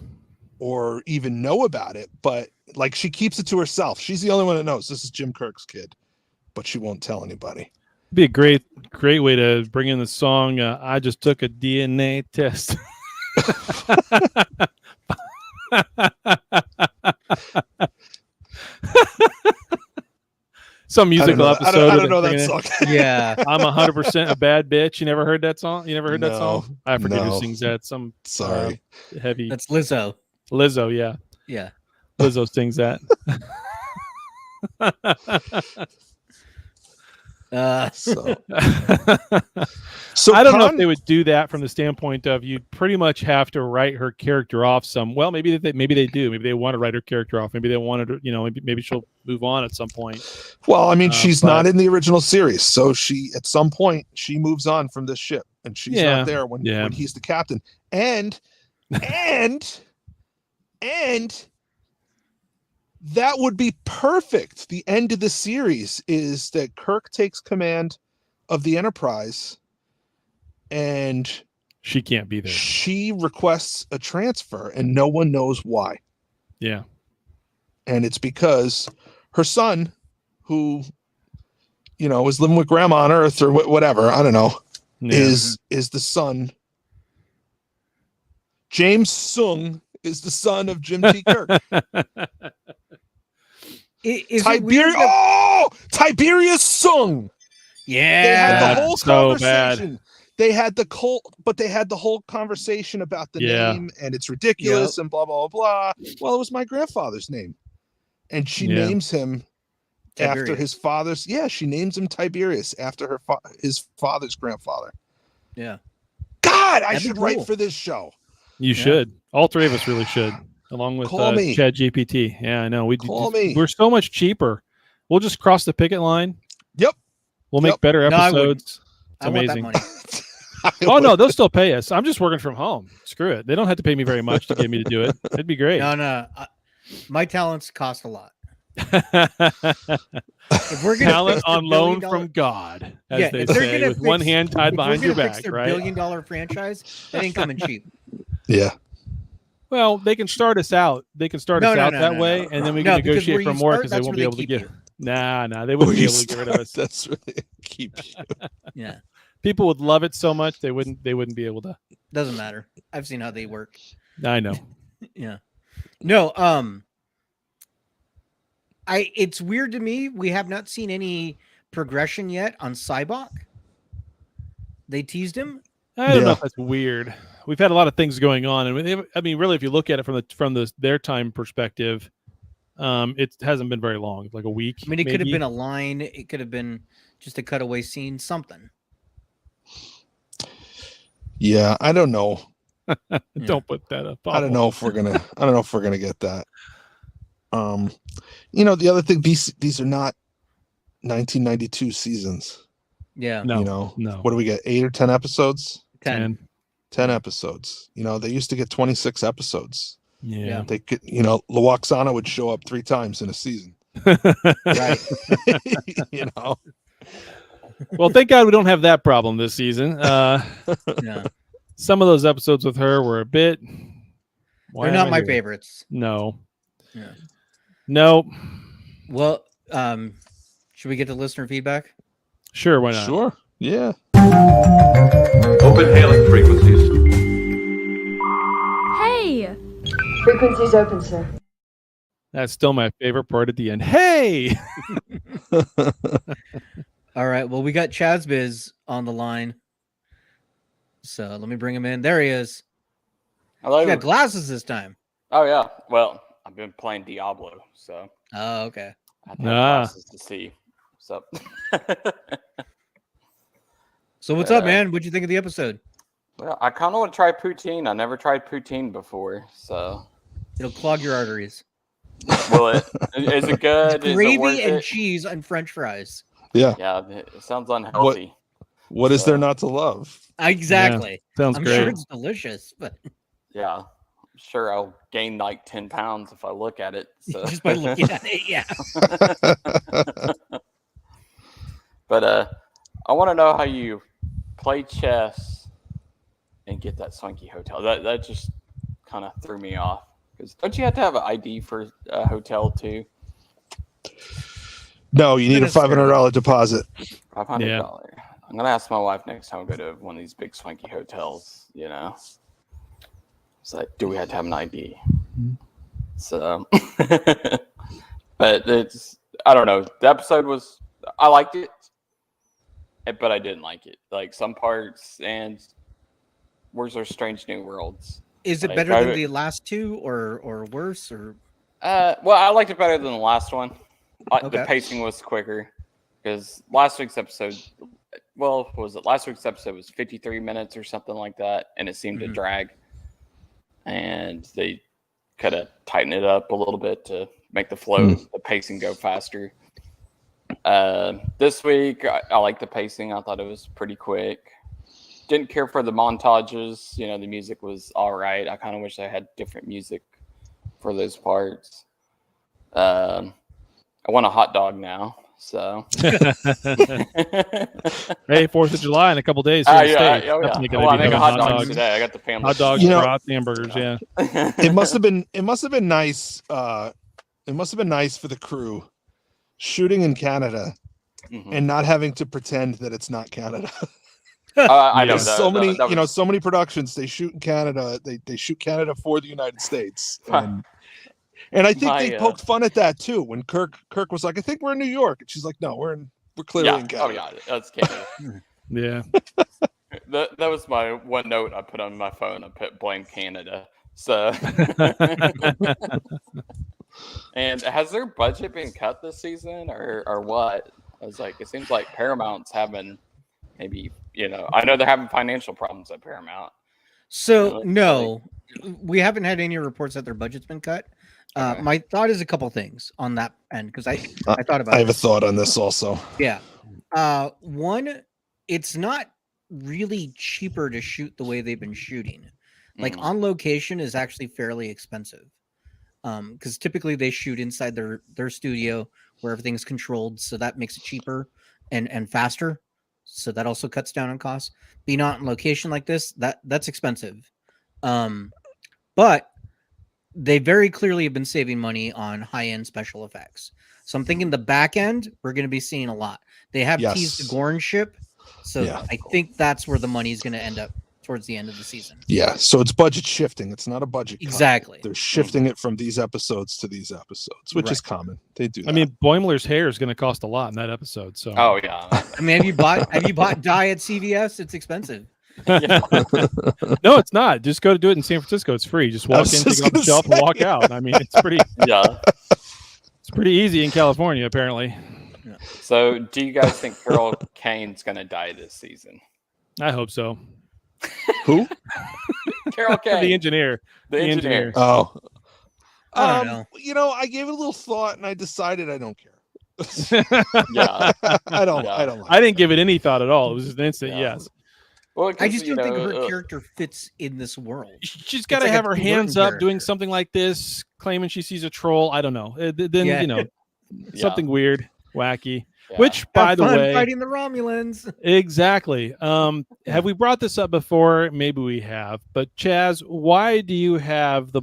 Or even know about it. But like, she keeps it to herself. She's the only one that knows this is Jim Kirk's kid, but she won't tell anybody. Be a great way to bring in the song. I just took a DNA test. Some musical episode. I don't know that song. Yeah. I'm 100% a bad bitch. You never heard that song? You never heard that song? I forget who sings that. Some heavy. That's Lizzo. Lizzo, yeah. Yeah. Lizzo sings that. So I don't know if they would do that from the standpoint of you'd pretty much have to write her character off some. Well, maybe they do. Maybe they want to write her character off. Maybe they wanted to, maybe she'll move on at some point. Well, I mean, she's not in the original series, so she at some point she moves on from this ship, and she's not there when he's the captain. And that would be perfect. The end of the series is that Kirk takes command of the Enterprise and she can't be there. She requests a transfer and no one knows why. Yeah. And it's because her son, who, is living with grandma on Earth or whatever, I don't know, is the son. James Sung is the son of Jim T. Kirk. Tiberius Sung. Yeah, they had the whole conversation. Bad. They had the whole conversation about the name, and it's ridiculous, and blah blah blah. Well, it was my grandfather's name, and she names him after his father's. Yeah, she names him Tiberius after his father's grandfather. Yeah. God, I should write for this show. You should. All three of us really should, along with Chad GPT. Yeah, I know. We're so much cheaper. We'll just cross the picket line. Yep. We'll make better episodes. It's amazing. Want that money. Oh no, they'll still pay us. I'm just working from home. Screw it. They don't have to pay me very much to get me to do it. It'd be great. No. My talents cost a lot. If we're gonna talent on loan from God, as they say, with one hand tied behind your back, their right? $1 billion franchise, that ain't coming cheap. Yeah. Well, they can start us out. They can start us out that way, and then we can negotiate for more because they won't be able to get. Nah, they wouldn't be able to get rid of us. That's where they keep you. Yeah. People would love it so much they wouldn't be able to. Doesn't matter. I've seen how they work. I know. Yeah. No, it's weird to me. We have not seen any progression yet on Cybok. They teased him. I don't know if that's weird. we've had a lot of things going on, and I mean, really, if you look at it from their time perspective, it hasn't been very long, like a week. I mean, it could have maybe. been a line. It could have been just a cutaway scene, something. Yeah, I don't know. Don't put that up. I don't know if we're gonna get that. The other thing, these are not 1992 seasons. Yeah. No. What do we get? 8 or 10 episodes? 10. 10 episodes. They used to get 26 episodes. Yeah. They could, Luoxana would show up 3 times in a season. Right. Well, thank God we don't have that problem this season. Yeah. Some of those episodes with her were a bit. They're not my favorites. No. Yeah. No. Well, should we get to listener feedback? Sure, why not? Sure. Yeah. Open hailing frequencies. Hey! Frequencies open, sir. That's still my favorite part at the end. Hey! All right. Well, we got Chazbiz on the line. So let me bring him in. There he is. Hello. He got glasses this time. Oh yeah. Well, I've been playing Diablo, so Oh, okay. I have to have glasses to see. What's up? So what's up, man? What'd you think of the episode? Well, I kind of want to try poutine. I never tried poutine before, so It'll clog your arteries. will it? Is it good? Is it Gravy worth and it? cheese and French fries. Yeah. Yeah, it sounds unhealthy. What is there not to love? Exactly. Sounds I'm great. sure it's delicious, but Yeah, I'm sure I'll gain like 10 pounds if I look at it. So. just by looking at it, yeah. But I want to know how you play chess and get that swanky hotel. That just kind of threw me off. Because don't you have to have an ID for a hotel too? No, you need a $500 deposit. $500. Yeah. I'm gonna ask my wife next time I go to one of these big swanky hotels. It's like, do we have to have an ID? So, but I don't know. The episode I liked it, but I didn't like it. Like some parts, and where's our Strange New Worlds? Is it Like, better than the last two or worse or Well, I liked it better than the last one. Okay. The pacing was quicker because last week's episode. Well, what was it? Last week's episode was 53 minutes or something like that, and it seemed to drag. And they could have tightened it up a little bit to make the flow, the pacing go faster. This week, I like the pacing. I thought it was pretty quick. Didn't care for the montages. The music was all right. I kind of wish I had different music for those parts. I want a hot dog now. So, Hey, 4th of July in a couple days. Here in the States. yeah. Definitely gonna Well, I be make a having hot dog today. I got the family. Hot dogs, brats, hamburgers. Yeah. It must have been nice. It must have been nice for the crew shooting in Canada and not having to pretend that it's not Canada. I know There's so many productions they shoot in Canada. They shoot Canada for the United States. And I think they poked fun at that too when Kirk was like, I think we're in New York, and she's like, no, we're clearly in Canada. Oh yeah, that's Canada. Yeah. That was my one note I put on my phone. I put blame Canada. So, and has their budget been cut this season or what? I was like, it seems like Paramount's having maybe I know they're having financial problems at Paramount. So no, we haven't had any reports that their budget's been cut. Okay. My thought is a couple things on that end because I thought about. I have a thought on this also. Yeah. One, it's not really cheaper to shoot the way they've been shooting. Like on location is actually fairly expensive. Because typically they shoot inside their studio where everything's controlled, so that makes it cheaper and faster. So that also cuts down on costs. Being out on location like this, that's expensive. But they very clearly have been saving money on high-end special effects. So I'm thinking the back end, we're going to be seeing a lot. They have teased the Gorn ship. So I think that's where the money is going to end up towards the end of the season. Yeah. So it's budget shifting. It's not a budget cut. Exactly. They're shifting it from these episodes to these episodes, which is common. They do that. I mean, Boimler's hair is going to cost a lot in that episode. So. Oh yeah. I mean, have you bought dye at CVS? It's expensive. Yeah. No, it's not. Just go to do it in San Francisco. It's free. Just walk in, take it off the shelf, and walk out. I mean, it's pretty easy in California, apparently. So, do you guys think Carol Kane's going to die this season? I hope so. Who? Carol Kane. The engineer. The engineer. Oh. I don't know. You know, I gave it a little thought and I decided I don't care. Yeah. I don't. Yeah. I don't. Like I didn't give it any thought at all. It was just an instant Yeah. yes. Well, I just don't think her character fits in this world. She's got to like a have her Tim hands Burton up doing character. something like this, claiming she sees a troll. I don't know. Then Yeah. you know, something weird, wacky. Yeah. Which, by the way, fighting the Romulans. exactly. Have we brought this up before? Maybe we have. But Chaz, why do you have the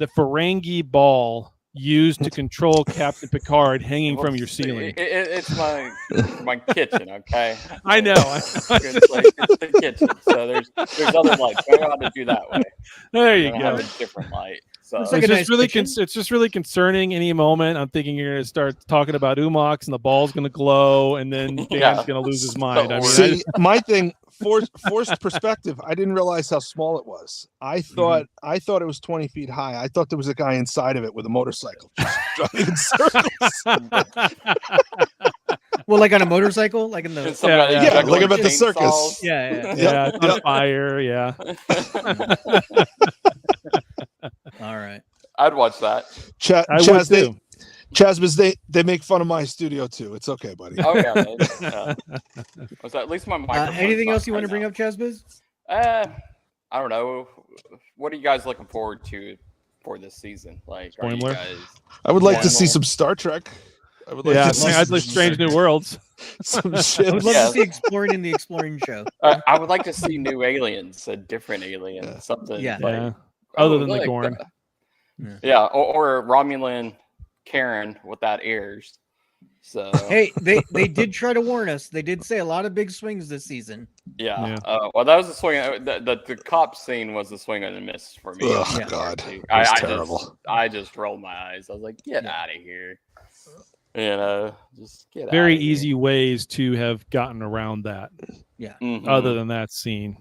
Ferengi ball used to control Captain Picard hanging from your ceiling? It's my kitchen, okay? I know. It's the kitchen, so there's other lights. I know how to do that way. There I you don't go. have a different light. So It's like It's a just nice really kitchen. it's just really concerning. Any moment, I'm thinking you're going to start talking about Umox and the ball's going to glow, and then Dan's Yeah. going to lose his mind. I mean, See, my thing, forced perspective. I didn't realize how small it was. I thought it was 20 feet high. I thought there was a guy inside of it with a motorcycle just driving in circles. Well, like on a motorcycle, like in the And some guy- yeah, like I'm at the chainsaws. circus. yeah. yeah, it's on fire. Yeah, All right. I'd watch that. I would Chaz, too. Chaz, they make fun of my studio too. It's okay, buddy. Oh yeah. Man. Was that, at least my microphone. Anything else you want to bring up, Chazbiz? I don't know. What are you guys looking forward to for this season? Like, are you Spoiler? guys? I would like to see Spoiler. some Star Trek. I would like yeah. to see I'd some, like Strange New Worlds. some I shit. would love Yeah. to see Exploring in the Exploring show. I would like to see new aliens, a different alien, Yeah. something. Yeah. Like, Yeah. Other than the look, Gorn. Yeah, or Romulan Karen without ears. So Hey, they did try to warn us. They did say a lot of big swings this season. yeah. Well, that was the swing. The cop scene was the swing and a miss for me. Oh Yeah. God, I, that's I terrible. just I just rolled my eyes. I was like, get out of here. You know, just get Very outta easy ways to have gotten around that. Here. Mhm. Other than that scene,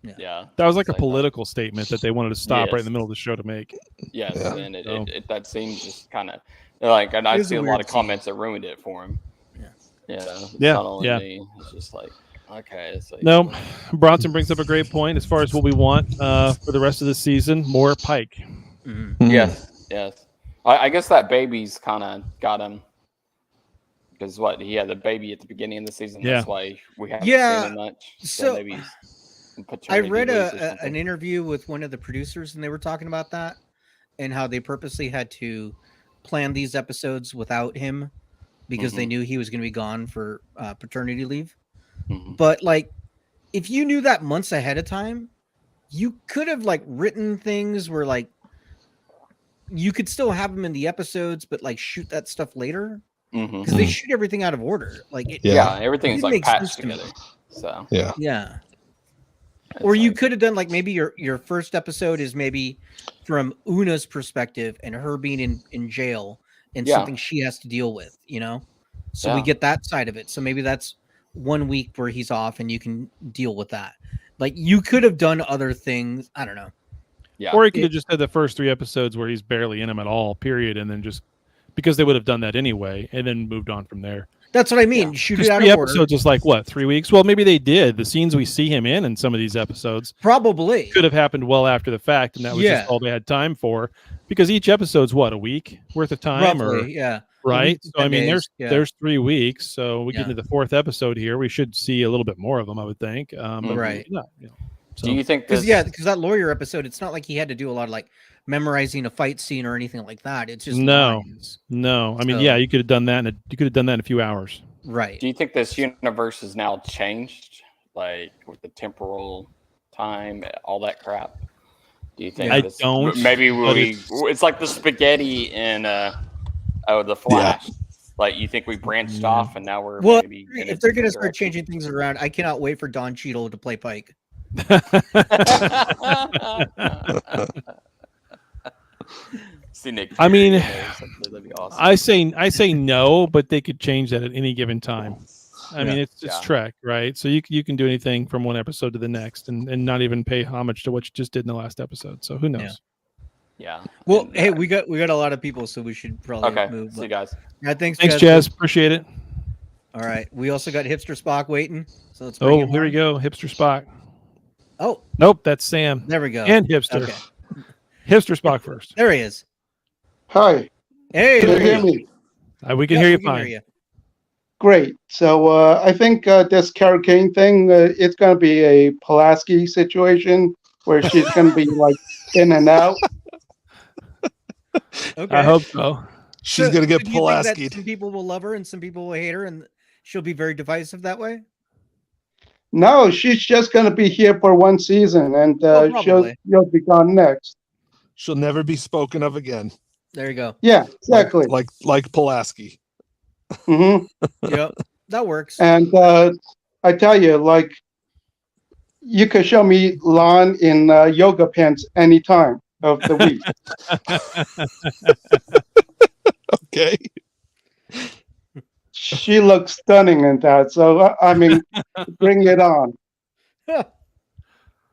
Yeah. that was like a It's political statement that they wanted to stop right in Yes. the middle of the show to make. Yes, Yeah. and So- that scene just kind of like, and I is see a a lot weird of comments that ruined it for him. Yeah. It's Yeah, not only yeah. me. It's just like, okay, it's like, No, Bronson brings up a great point as far as what we want for the rest of the season. More Pike. Mhm. Yes. I guess that baby's kind of got him because he had the baby at the beginning of the season. Yeah. That's why we haven't Yeah, seen him much. so maybe he's in I paternity read leave or an something. interview with one of the producers, and they were talking about that and how they purposely had to plan these episodes without him because they knew he was going to be gone for paternity leave. Mhm. But like, if you knew that months ahead of time, you could have like written things where like you could still have them in the episodes, but like shoot that stuff later Mhm. because they shoot everything out of order. Like, it, Yeah, everything's It like makes sense patched to me. together. So Yeah. yeah. it's Or you like- could have done like maybe your first episode is maybe from Una's perspective and her being in jail and Yeah. something she has to deal with, you know? So we Yeah. get that side of it. So maybe that's 1 week where he's off and you can deal with that. Like you could have done other things. I don't know. Yeah. Or he could have just had the first 3 episodes where he's barely in them at all, period, and then just because they would have done that anyway, and then moved on from there. That's what I mean. Shoot it Because out 3 of order. episodes is like what, 3 weeks? Well, maybe they did. The scenes we see him in some of these episodes Probably. could have happened well after the fact, and that was Yeah. just all they had time for. Because each episode's what, a week worth of time, or Roughly, yeah. right? to So I 10 mean, days, yeah. there's 3 weeks. So we Yeah. get into the 4th episode here. We should see a little bit more of them, I would think. But Right. Yeah, so, Do you think this? Because that lawyer episode, it's not like he had to do a lot of like memorizing a fight scene or anything like that. It's just No. lines. no. I mean, So- yeah, you could have done that. You could have done that in a few hours. Right. Do you think this universe is now changed, like with the temporal time, all that crap? Do you think? I this, don't, Maybe but it's like the spaghetti in the Flash. Like you think we branched off and now we're Well, maybe in a if they're going to different start direction? changing things around, I cannot wait for Don Cheadle to play Pike. See Nick I mean, Fury in there or something, that'd be awesome. I say no, but they could change that at any given time. I mean, it's Yeah. Trek, right? So you can do anything from one episode to the next, and not even pay homage to what you just did in the last episode. So who knows? Yeah. Well, And, hey, we got a lot of people, so we should probably okay. move. See you guys. Yeah, thanks, Thanks, Chaz. Jazz. Appreciate it. All right, we also got Hipster Spock waiting, so let's bring Oh, him here we on. go. Hipster Spock. Oh, Nope, that's Sam. there we go. And Hipster. Okay. Hipster Spock first. There he is. Hi, Hey, can you there he hear is. me? We can Yeah, hear you we can fine. you. Great. So I think this Carol Kane thing, it's going to be a Pulaski situation where she's going to be like in and out. Okay. I hope so. She's So- gonna get so do you think that Pulaski'd. some people will love her and some people will hate her, and she'll be very divisive that way. No, she's just going to be here for one season, and probably. she'll be gone next. She'll never be spoken of again. There you go. Yeah, exactly. Like Pulaski. hmm Yep, that works. And I tell you, like, you could show me Lon in yoga pants anytime of the week. Okay. She looks stunning in that. So I mean, bring it on.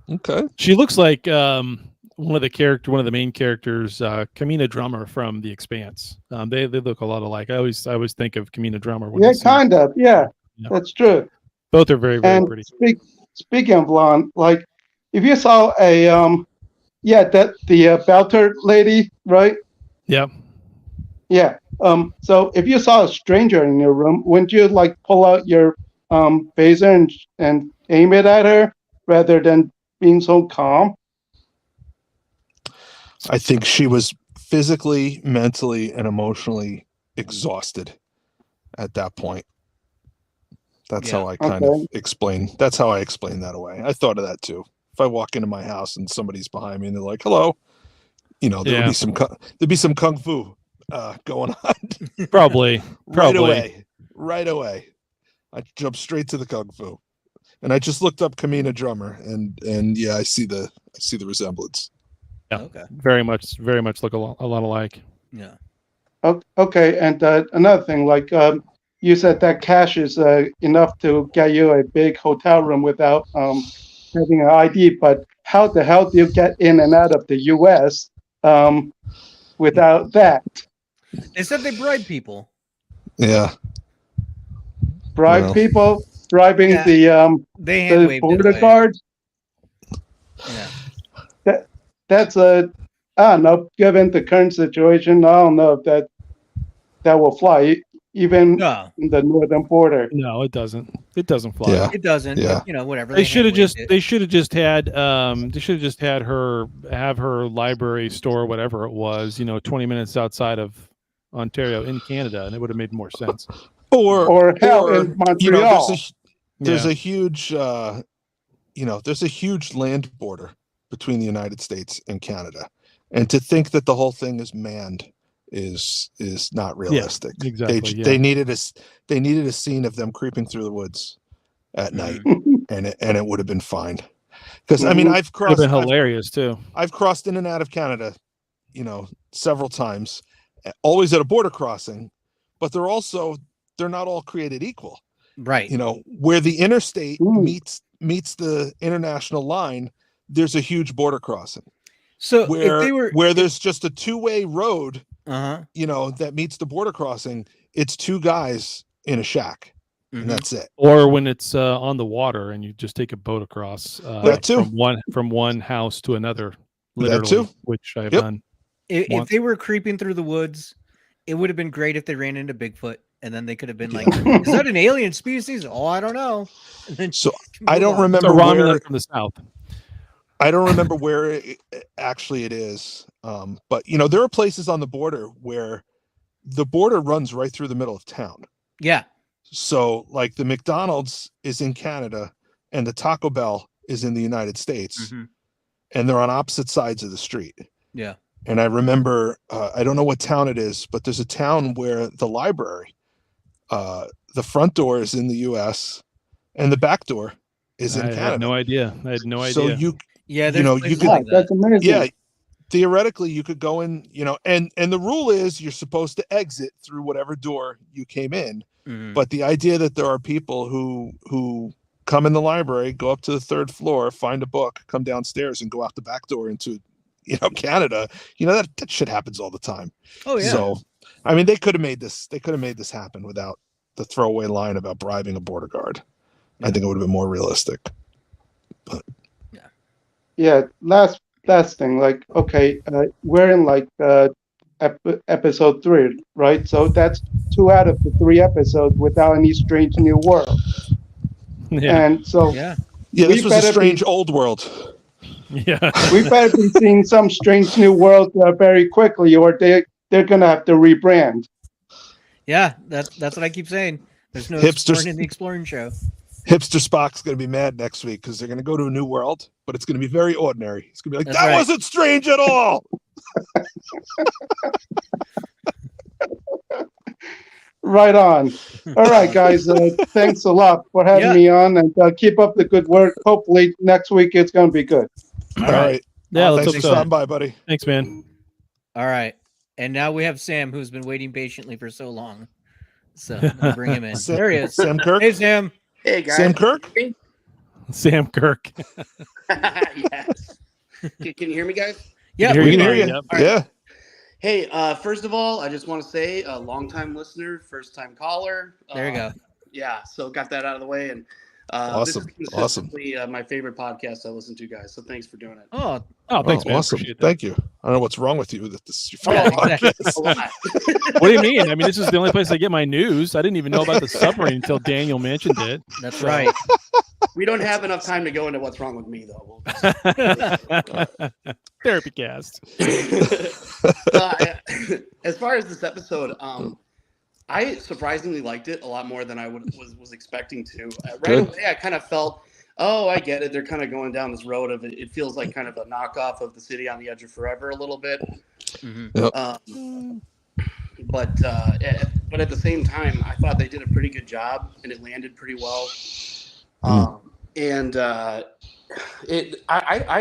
Okay. She looks like one of the main characters, Kamina Drummer from The Expanse. They look a lot alike. I always think of Kamina Drummer. When I Yeah, see kind of. Yeah, Yeah. that's true. Both are very, very And pretty. speaking of Lon, like, if you saw the Belter lady, right? Yeah. Yeah. So if you saw a stranger in your room, wouldn't you like pull out your phaser and aim it at her rather than being so calm? I think she was physically, mentally, and emotionally exhausted at that point. That's how I kind of explain. That's how I explain that away. I thought of that too. If I walk into my house and somebody's behind me and they're like, "Hello," there'd be some kung fu going on. Probably. Right away. I jump straight to the kung fu, and I just looked up Kamina Drummer, and yeah, I see the resemblance. Yeah. Okay. Very much look a lot alike. Yeah. Okay, and another thing, like you said, that cash is enough to get you a big hotel room without having an ID. But how the hell do you get in and out of the U.S. Without that? They said they bribe people. Yeah. Bribe Well. people, bribing Yeah. They hand the waved it border away. guards. Yeah. That's I don't know. Given the current situation, I don't know if that will fly, even No, in the northern border. No, it doesn't. It doesn't fly. Yeah. it doesn't. Yeah. But, whatever. They should have hand-waved just. it. They should have just had. They should have just had her have her library store, whatever it was. 20 minutes outside of Ontario in Canada, and it would have made more sense. Or hell, in Montreal. There's a huge there's a huge land border between the United States and Canada, and to think that the whole thing is manned is not realistic. exactly, They needed a scene of them creeping through the woods at night, and it would have been fine. Because I mean, Mhm. I've Would crossed. have been hilarious too. I've crossed in and out of Canada, several times, always at a border crossing, but they're not all created equal. Right. Where the interstate Ooh. meets the international line, there's a huge border crossing. So if Where they were, where there's just a two-way road, uh-huh. that meets the border crossing, it's two guys in a shack, Mhm. and that's it. Or when it's on the water and you just take a boat across That too. from one house to another, That literally, too. which I have Yep. done. If once. they were creeping through the woods, it would have been great if they ran into Bigfoot, and then they could have been like, Yeah. "Is that an alien species?" Oh, I don't know. And then So move I don't on. remember So Romulan where from the south. I don't remember where it is. But there are places on the border where the border runs right through the middle of town. Yeah. So like the McDonald's is in Canada and the Taco Bell is in the United States, Mhm. and they're on opposite sides of the street. Yeah. And I remember, I don't know what town it is, but there's a town where the library, the front door is in the US and the back door is in I Canada. had no idea. I had no idea. So you Yeah. There's you places could- like that. That's amazing. yeah, theoretically you could go in, and the rule is you're supposed to exit through whatever door you came in, But the idea that there are people who come in the library, go up to the third floor, find a book, come downstairs, and go out the back door into, Canada. That shit happens all the time. Oh yeah. So, I mean, they could have made this happen without the throwaway line about bribing a border guard. Yeah. I think it would have been more realistic. But Yeah. Last thing, like, okay, we're in like episode 3, right? So that's 2 out of the 3 episodes without any strange new world. Yeah. And so Yeah. yeah, this we was a better strange old world. Yeah. we better be seeing some strange new world very quickly, or they're gonna have to rebrand. Yeah, that's what I keep saying. There's no Hipsters- exploring in the exploring show. Hipster Spock's going to be mad next week because they're going to go to a new world, but it's going to be very ordinary. It's going to be like, That's that right. wasn't strange at all. Right on. All right, guys. Thanks a lot for having me on, and keep up the good work. Hopefully next week it's going to be good. All right. Yeah, let's Thanks hope for so. stopping by, buddy. Thanks, man. All right. And now we have Sam, who's been waiting patiently for so long. So we'll bring him in. There he is. Sam Kirk. Hey, Sam. Hey guys. Sam Kirk. Sam Kirk. Yes. Can you hear me, guys? Yeah, Hear We you can hear fine, you. yep. Yeah. Hey, first of all, I just want to say a long-time listener, first-time caller. there you go. Yeah, so got that out of the way, and Awesome. This is Awesome. consistently, my favorite podcast I listen to, guys. So thanks for doing it. Oh, Oh, thanks, man. Awesome. Appreciate that. Thank you. I don't know what's wrong with you that this is your Yeah, favorite exactly. podcast. A lot. What do you mean? I mean, this is the only place I get my news. I didn't even know about the submarine until Daniel mentioned it. that's right. We don't have enough time to go into what's wrong with me, though. Therapy cast. As far as this episode, I surprisingly liked it a lot more than I was expecting to. Right Good. away, I kind of felt, oh, I get it. They're kind of going down this road of it feels like kind of a knockoff of The City on the Edge of Forever a little bit. Yep. But at the same time, I thought they did a pretty good job, and it landed pretty well. I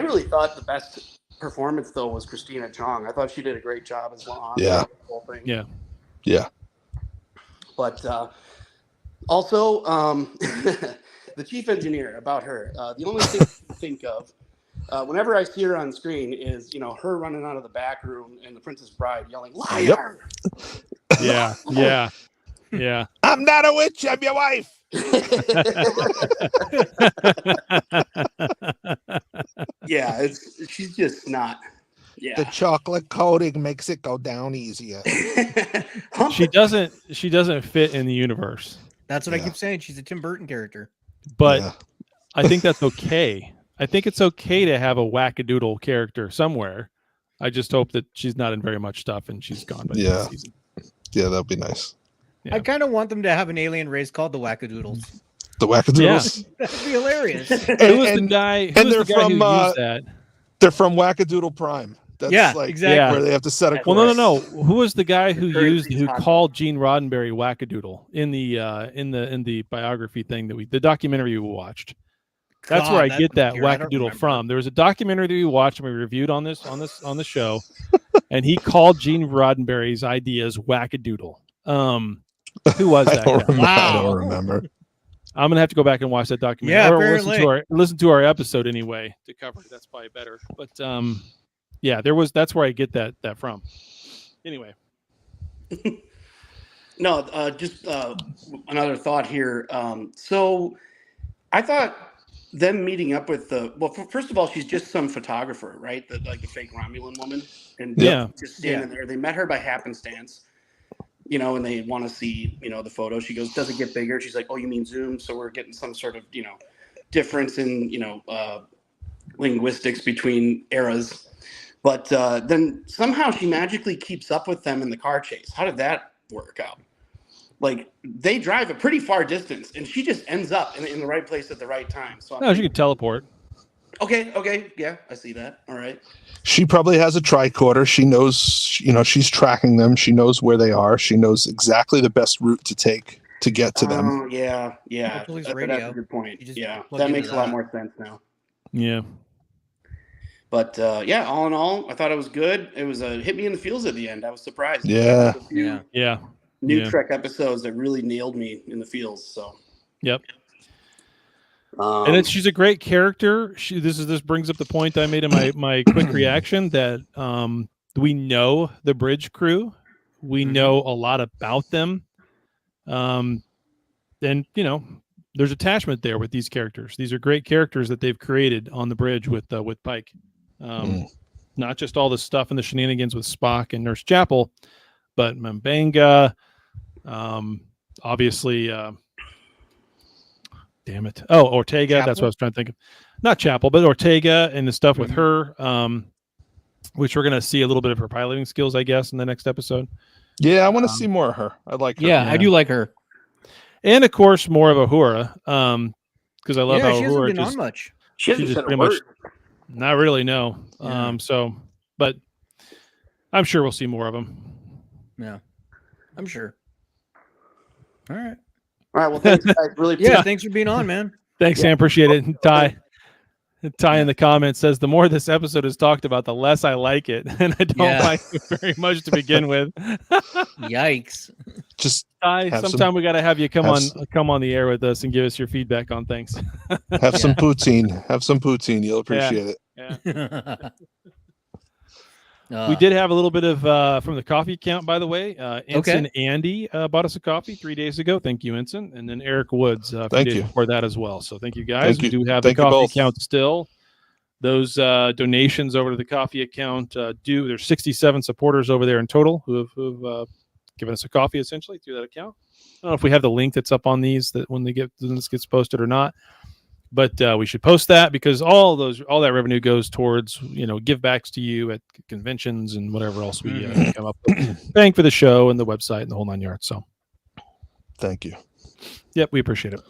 really thought the best performance though was Christina Chong. I thought she did a great job as well. Yeah. The whole thing. Yeah. Yeah. But also, the chief engineer, about her, the only thing I think of whenever I see her on screen is, her running out of the back room and the Princess Bride yelling, "Liar!" Yeah. Yeah. Yeah. I'm not a witch. I'm your wife. Yeah, she's just not. The Yeah. chocolate coating makes it go down easier. She doesn't fit in the universe, That's what I Yeah. keep saying. She's a Tim Burton character. but Yeah. I think that's okay. I think it's okay to have a wackadoodle character somewhere. I just hope that she's not in very much stuff and she's gone by the end of Yeah. the season. Yeah, that'd be nice. Yeah. I kind of want them to have an alien race called the Wackadoodles. The wackadoodles. That'd be hilarious. Who was the And guy? Who and was they're the guy from, who used that? they're from Wackadoodle Prime. That's Yeah, like exactly. where they have to set a Well, course. no. Who was the guy who Currency's hot. called Gene Roddenberry wackadoodle in the biography thing the documentary we watched? That's where I get that wackadoodle from. There was a documentary that we watched and we reviewed on the show, and he called Gene Roddenberry's ideas wackadoodle. Who was that guy? I don't remember. I'm gonna have to go back and watch that documentary. Yeah, or apparently. listen to our episode anyway to cover it. That's probably better. But yeah, that's where I get that from. Anyway. No, just another thought here. So I thought them meeting up with first of all, she's just some photographer, right? The fake Romulan woman. And Yeah. just standing there. They met her by happenstance, and they want to see, the photo. She goes, does it get bigger? She's like, oh, you mean Zoom? So we're getting some sort of, difference in, linguistics between eras. But then somehow she magically keeps up with them in the car chase. How did that work out? Like, they drive a pretty far distance, and she just ends up in the right place at the right time. So No, she could teleport. Okay, yeah, I see that. All right. She probably has a tricorder. She knows, she's tracking them. She knows where they are. She knows exactly the best route to take to get to them. Oh, yeah. Police That's radio. a good point. You just Yeah, plug that into makes a lot that. more sense now. Yeah. But yeah, all in all, I thought it was good. It was hit me in the feels at the end. I was surprised. Yeah. Yeah. Yeah. new Yeah. Trek episodes that really nailed me in the feels. So, Yep. And she's a great character. This brings up the point I made in my quick reaction that we know the bridge crew, we know a lot about them, and there's attachment there with these characters. These are great characters that they've created on the bridge with Pike. Not just all the stuff and the shenanigans with Spock and Nurse Chapel, but M'Benga, obviously. Damn it! Oh, Ortega. Chapel? That's what I was trying to think of. Not Chapel, but Ortega and the stuff with her, which we're gonna see a little bit of her piloting skills, I guess, in the next episode. Yeah, I want to see more of her. I like her. Yeah, I do like her. And of course, more of Uhura, because I love how she hasn't Uhura been on just much. she hasn't just said a pretty word. much not really no. Yeah. But I'm sure we'll see more of them. Yeah, I'm sure. All right. All right. Well, thanks, guys. Really appreciate Yeah, thanks for being on, man. Thanks, Sam. Appreciate it. Ty in the comments says the more this episode is talked about, the less I like it, and I don't like it very much to begin with. Yikes! Just Ty, have sometime we got to have you come have on the air with us and give us your feedback on things. have some poutine. Have some poutine. You'll appreciate it. Yeah. We did have a little bit of from the coffee account, by the way. Ensign Andy bought us a coffee 3 days ago. Thank you, Ensign. And then Eric Woods Thank you for that as well. So thank you guys. Thank We you. do have Thank the you coffee both. account still. Those donations over to the coffee account there's 67 supporters over there in total who've given us a coffee essentially through that account. I don't know if we have the link that's up on these that when this gets posted or not. But we should post that because all that revenue goes towards give backs to you at conventions and whatever else we come up with, paying for the show and the website and the whole 9 yards. So, Thank you. yep, we appreciate it.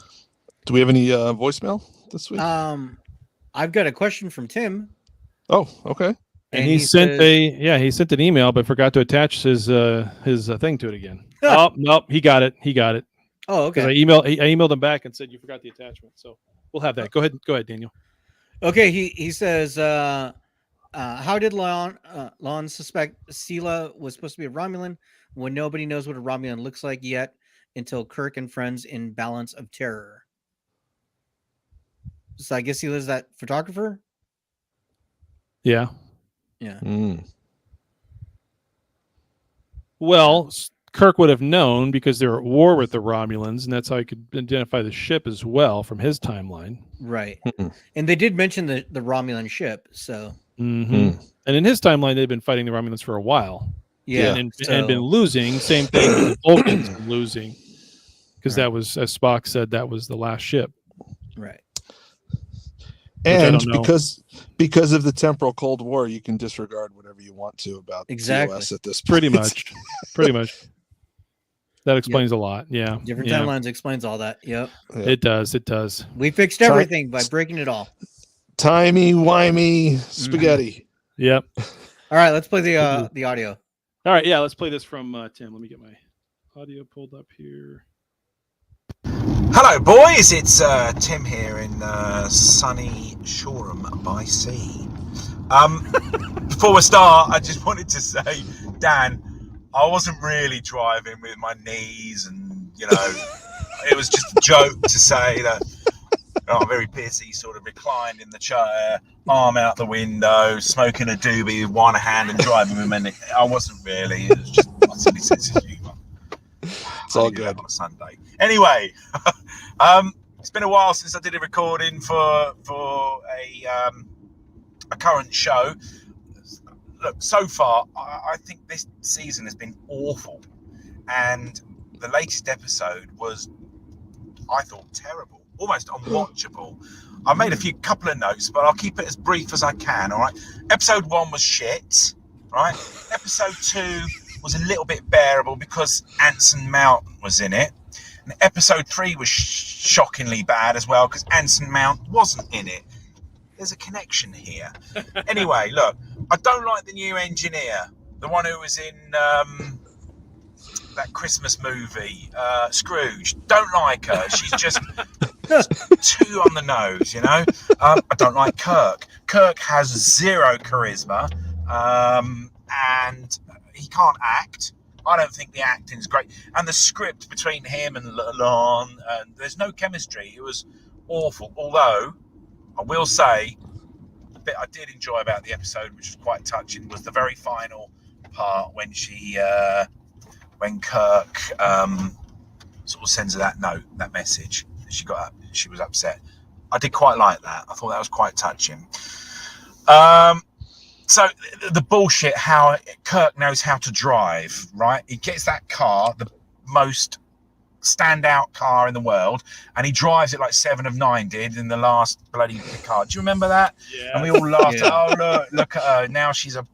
Do we have any voicemail this week? I've got a question from Tim. Oh, okay. And he sent an email but forgot to attach his thing to it again. Oh nope, he got it. Oh, okay. I emailed him back and said you forgot the attachment. So we'll have that. Go ahead, Daniel. Okay, he says, how did Lon suspect Sela was supposed to be a Romulan when nobody knows what a Romulan looks like yet until Kirk and friends in Balance of Terror? So I guess Sela's that photographer? Yeah. Yeah. Well, Kirk would have known because they're at war with the Romulans, and that's how he could identify the ship as well from his timeline. Right. And they did mention the Romulan ship, so. And in his timeline, they've been fighting the Romulans for a while. Yeah. And been losing. Same thing with the Vulcans been losing. Because that was, as Spock said, that was the last ship. Right. And because of the temporal Cold War, you can disregard whatever you want to about TOS at this point. Pretty much. That explains a lot. Yeah. Different timelines explains all that. Yep. It does. We fixed everything by breaking it all. Timey-wimey spaghetti. Yep. All right, let's play the audio. All right, yeah, let's play this from Tim. Let me get my audio pulled up here. Hello, boys. It's Tim here in sunny Shoreham by Sea. Before we start, I just wanted to say, Dan, I wasn't really driving with my knees, and it was just a joke to say that I'm very busy, sort of reclined in the chair, arm out the window, smoking a doobie with one hand and driving with my knee. I wasn't really. It was just my silly sense of humour. It's all good on a Sunday. Anyway, it's been a while since I did a recording for a current show. Look, so far, I think this season has been awful, and the latest episode was, I thought, terrible, almost unwatchable. I made a couple of notes, but I'll keep it as brief as I can. All right. Episode 1 was shit. Right. Episode 2 was a little bit bearable because Anson Mount was in it. And episode 3 was shockingly bad as well because Anson Mount wasn't in it. There's a connection here. Anyway, look, I don't like the new engineer, the one who was in that Christmas movie, Scrooge. Don't like her. She's just too on the nose, I don't like Kirk. Kirk has zero charisma, and he can't act. I don't think the acting's great. And the script between him and Lon, there's no chemistry. It was awful. Although, I will say, the bit I did enjoy about the episode, which was quite touching, was the very final part when when Kirk sort of sends her that note, that message. She was upset. I did quite like that. I thought that was quite touching. So the bullshit, how Kirk knows how to drive, right? He gets that car, the most standout car in the world, and he drives it like 7 of 9 did in the last bloody Picard. Do you remember that? Yeah. And we all laughed. Oh, look at her. Now she's a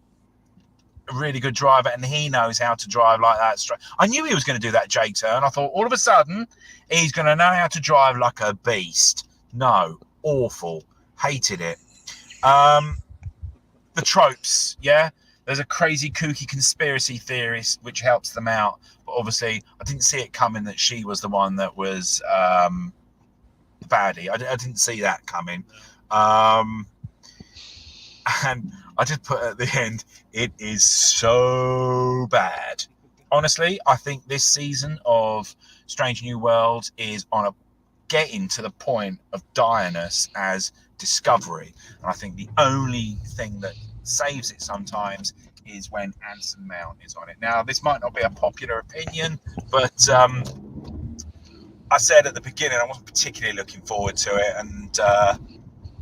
really good driver, and he knows how to drive like that. I knew he was going to do that J turn. I thought all of a sudden he's going to know how to drive like a beast. No, awful. Hated it. The tropes, yeah. There's a crazy, kooky conspiracy theorist which helps them out, but obviously I didn't see it coming that she was the one that was the baddie. I didn't see that coming. And I did put at the end, it is so bad. Honestly, I think this season of Strange New Worlds is getting to the point of direness as Discovery. And I think the only thing that saves it sometimes is when Anson Mount is on it. Now, this might not be a popular opinion, but I said at the beginning I wasn't particularly looking forward to it, and at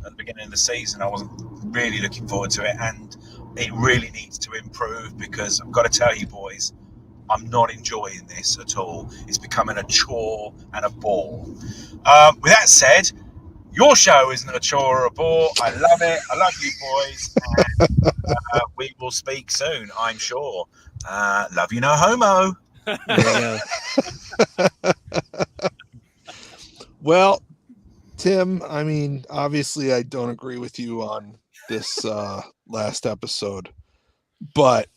the beginning of the season I wasn't really looking forward to it, and it really needs to improve, because I've got to tell you boys, I'm not enjoying this at all. It's becoming a chore and a bore. With that said, your show isn't a chore or a bore. I love it. I love you boys. And, we will speak soon, I'm sure. Love you, no homo. There you go. Well, Tim, I mean, obviously I don't agree with you on this last episode, but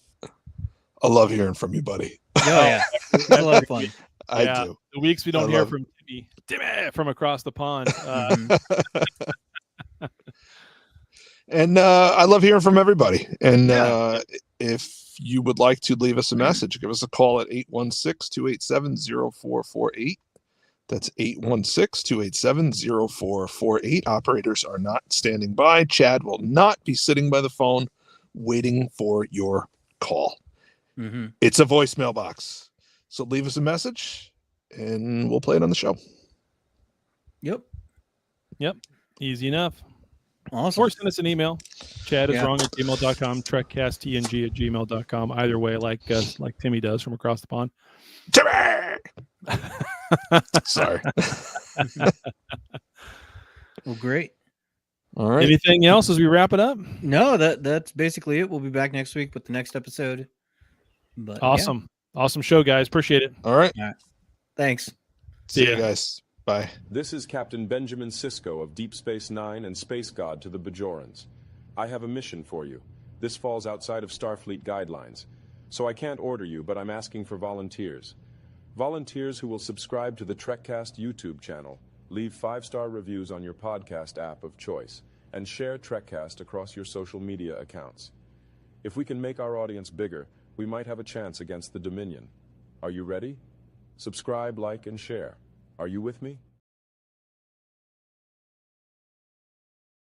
I love hearing from you, buddy. Oh, yeah. It's a lot of fun. I do. The weeks we don't hear from Timmy from across the pond. And I love hearing from everybody. And if you would like to leave us a message, give us a call at 816-287-0448. That's 816-287-0448. Operators are not standing by. Chad will not be sitting by the phone waiting for your call. Mm-hmm. It's a voicemail box. So leave us a message and we'll play it on the show. Yep. Easy enough. Awesome. Or send us an email. Chad is wrong at gmail.com. Trekcasttng@gmail.com. Either way, like Timmy does from across the pond. Timmy! Sorry. Well, great. All right. Anything else as we wrap it up? No, that's basically it. We'll be back next week with the next episode. But awesome. Awesome show, guys. Appreciate it. All right. Thanks. See you guys. Bye. This is Captain Benjamin Sisko of Deep Space Nine and Space God to the Bajorans. I have a mission for you. This falls outside of Starfleet guidelines, so I can't order you, but I'm asking for volunteers. Volunteers who will subscribe to the Trekcast YouTube channel, leave 5-star reviews on your podcast app of choice, and share Trekcast across your social media accounts. If we can make our audience bigger, we might have a chance against the Dominion. Are you ready? Subscribe, like, and share. Are you with me?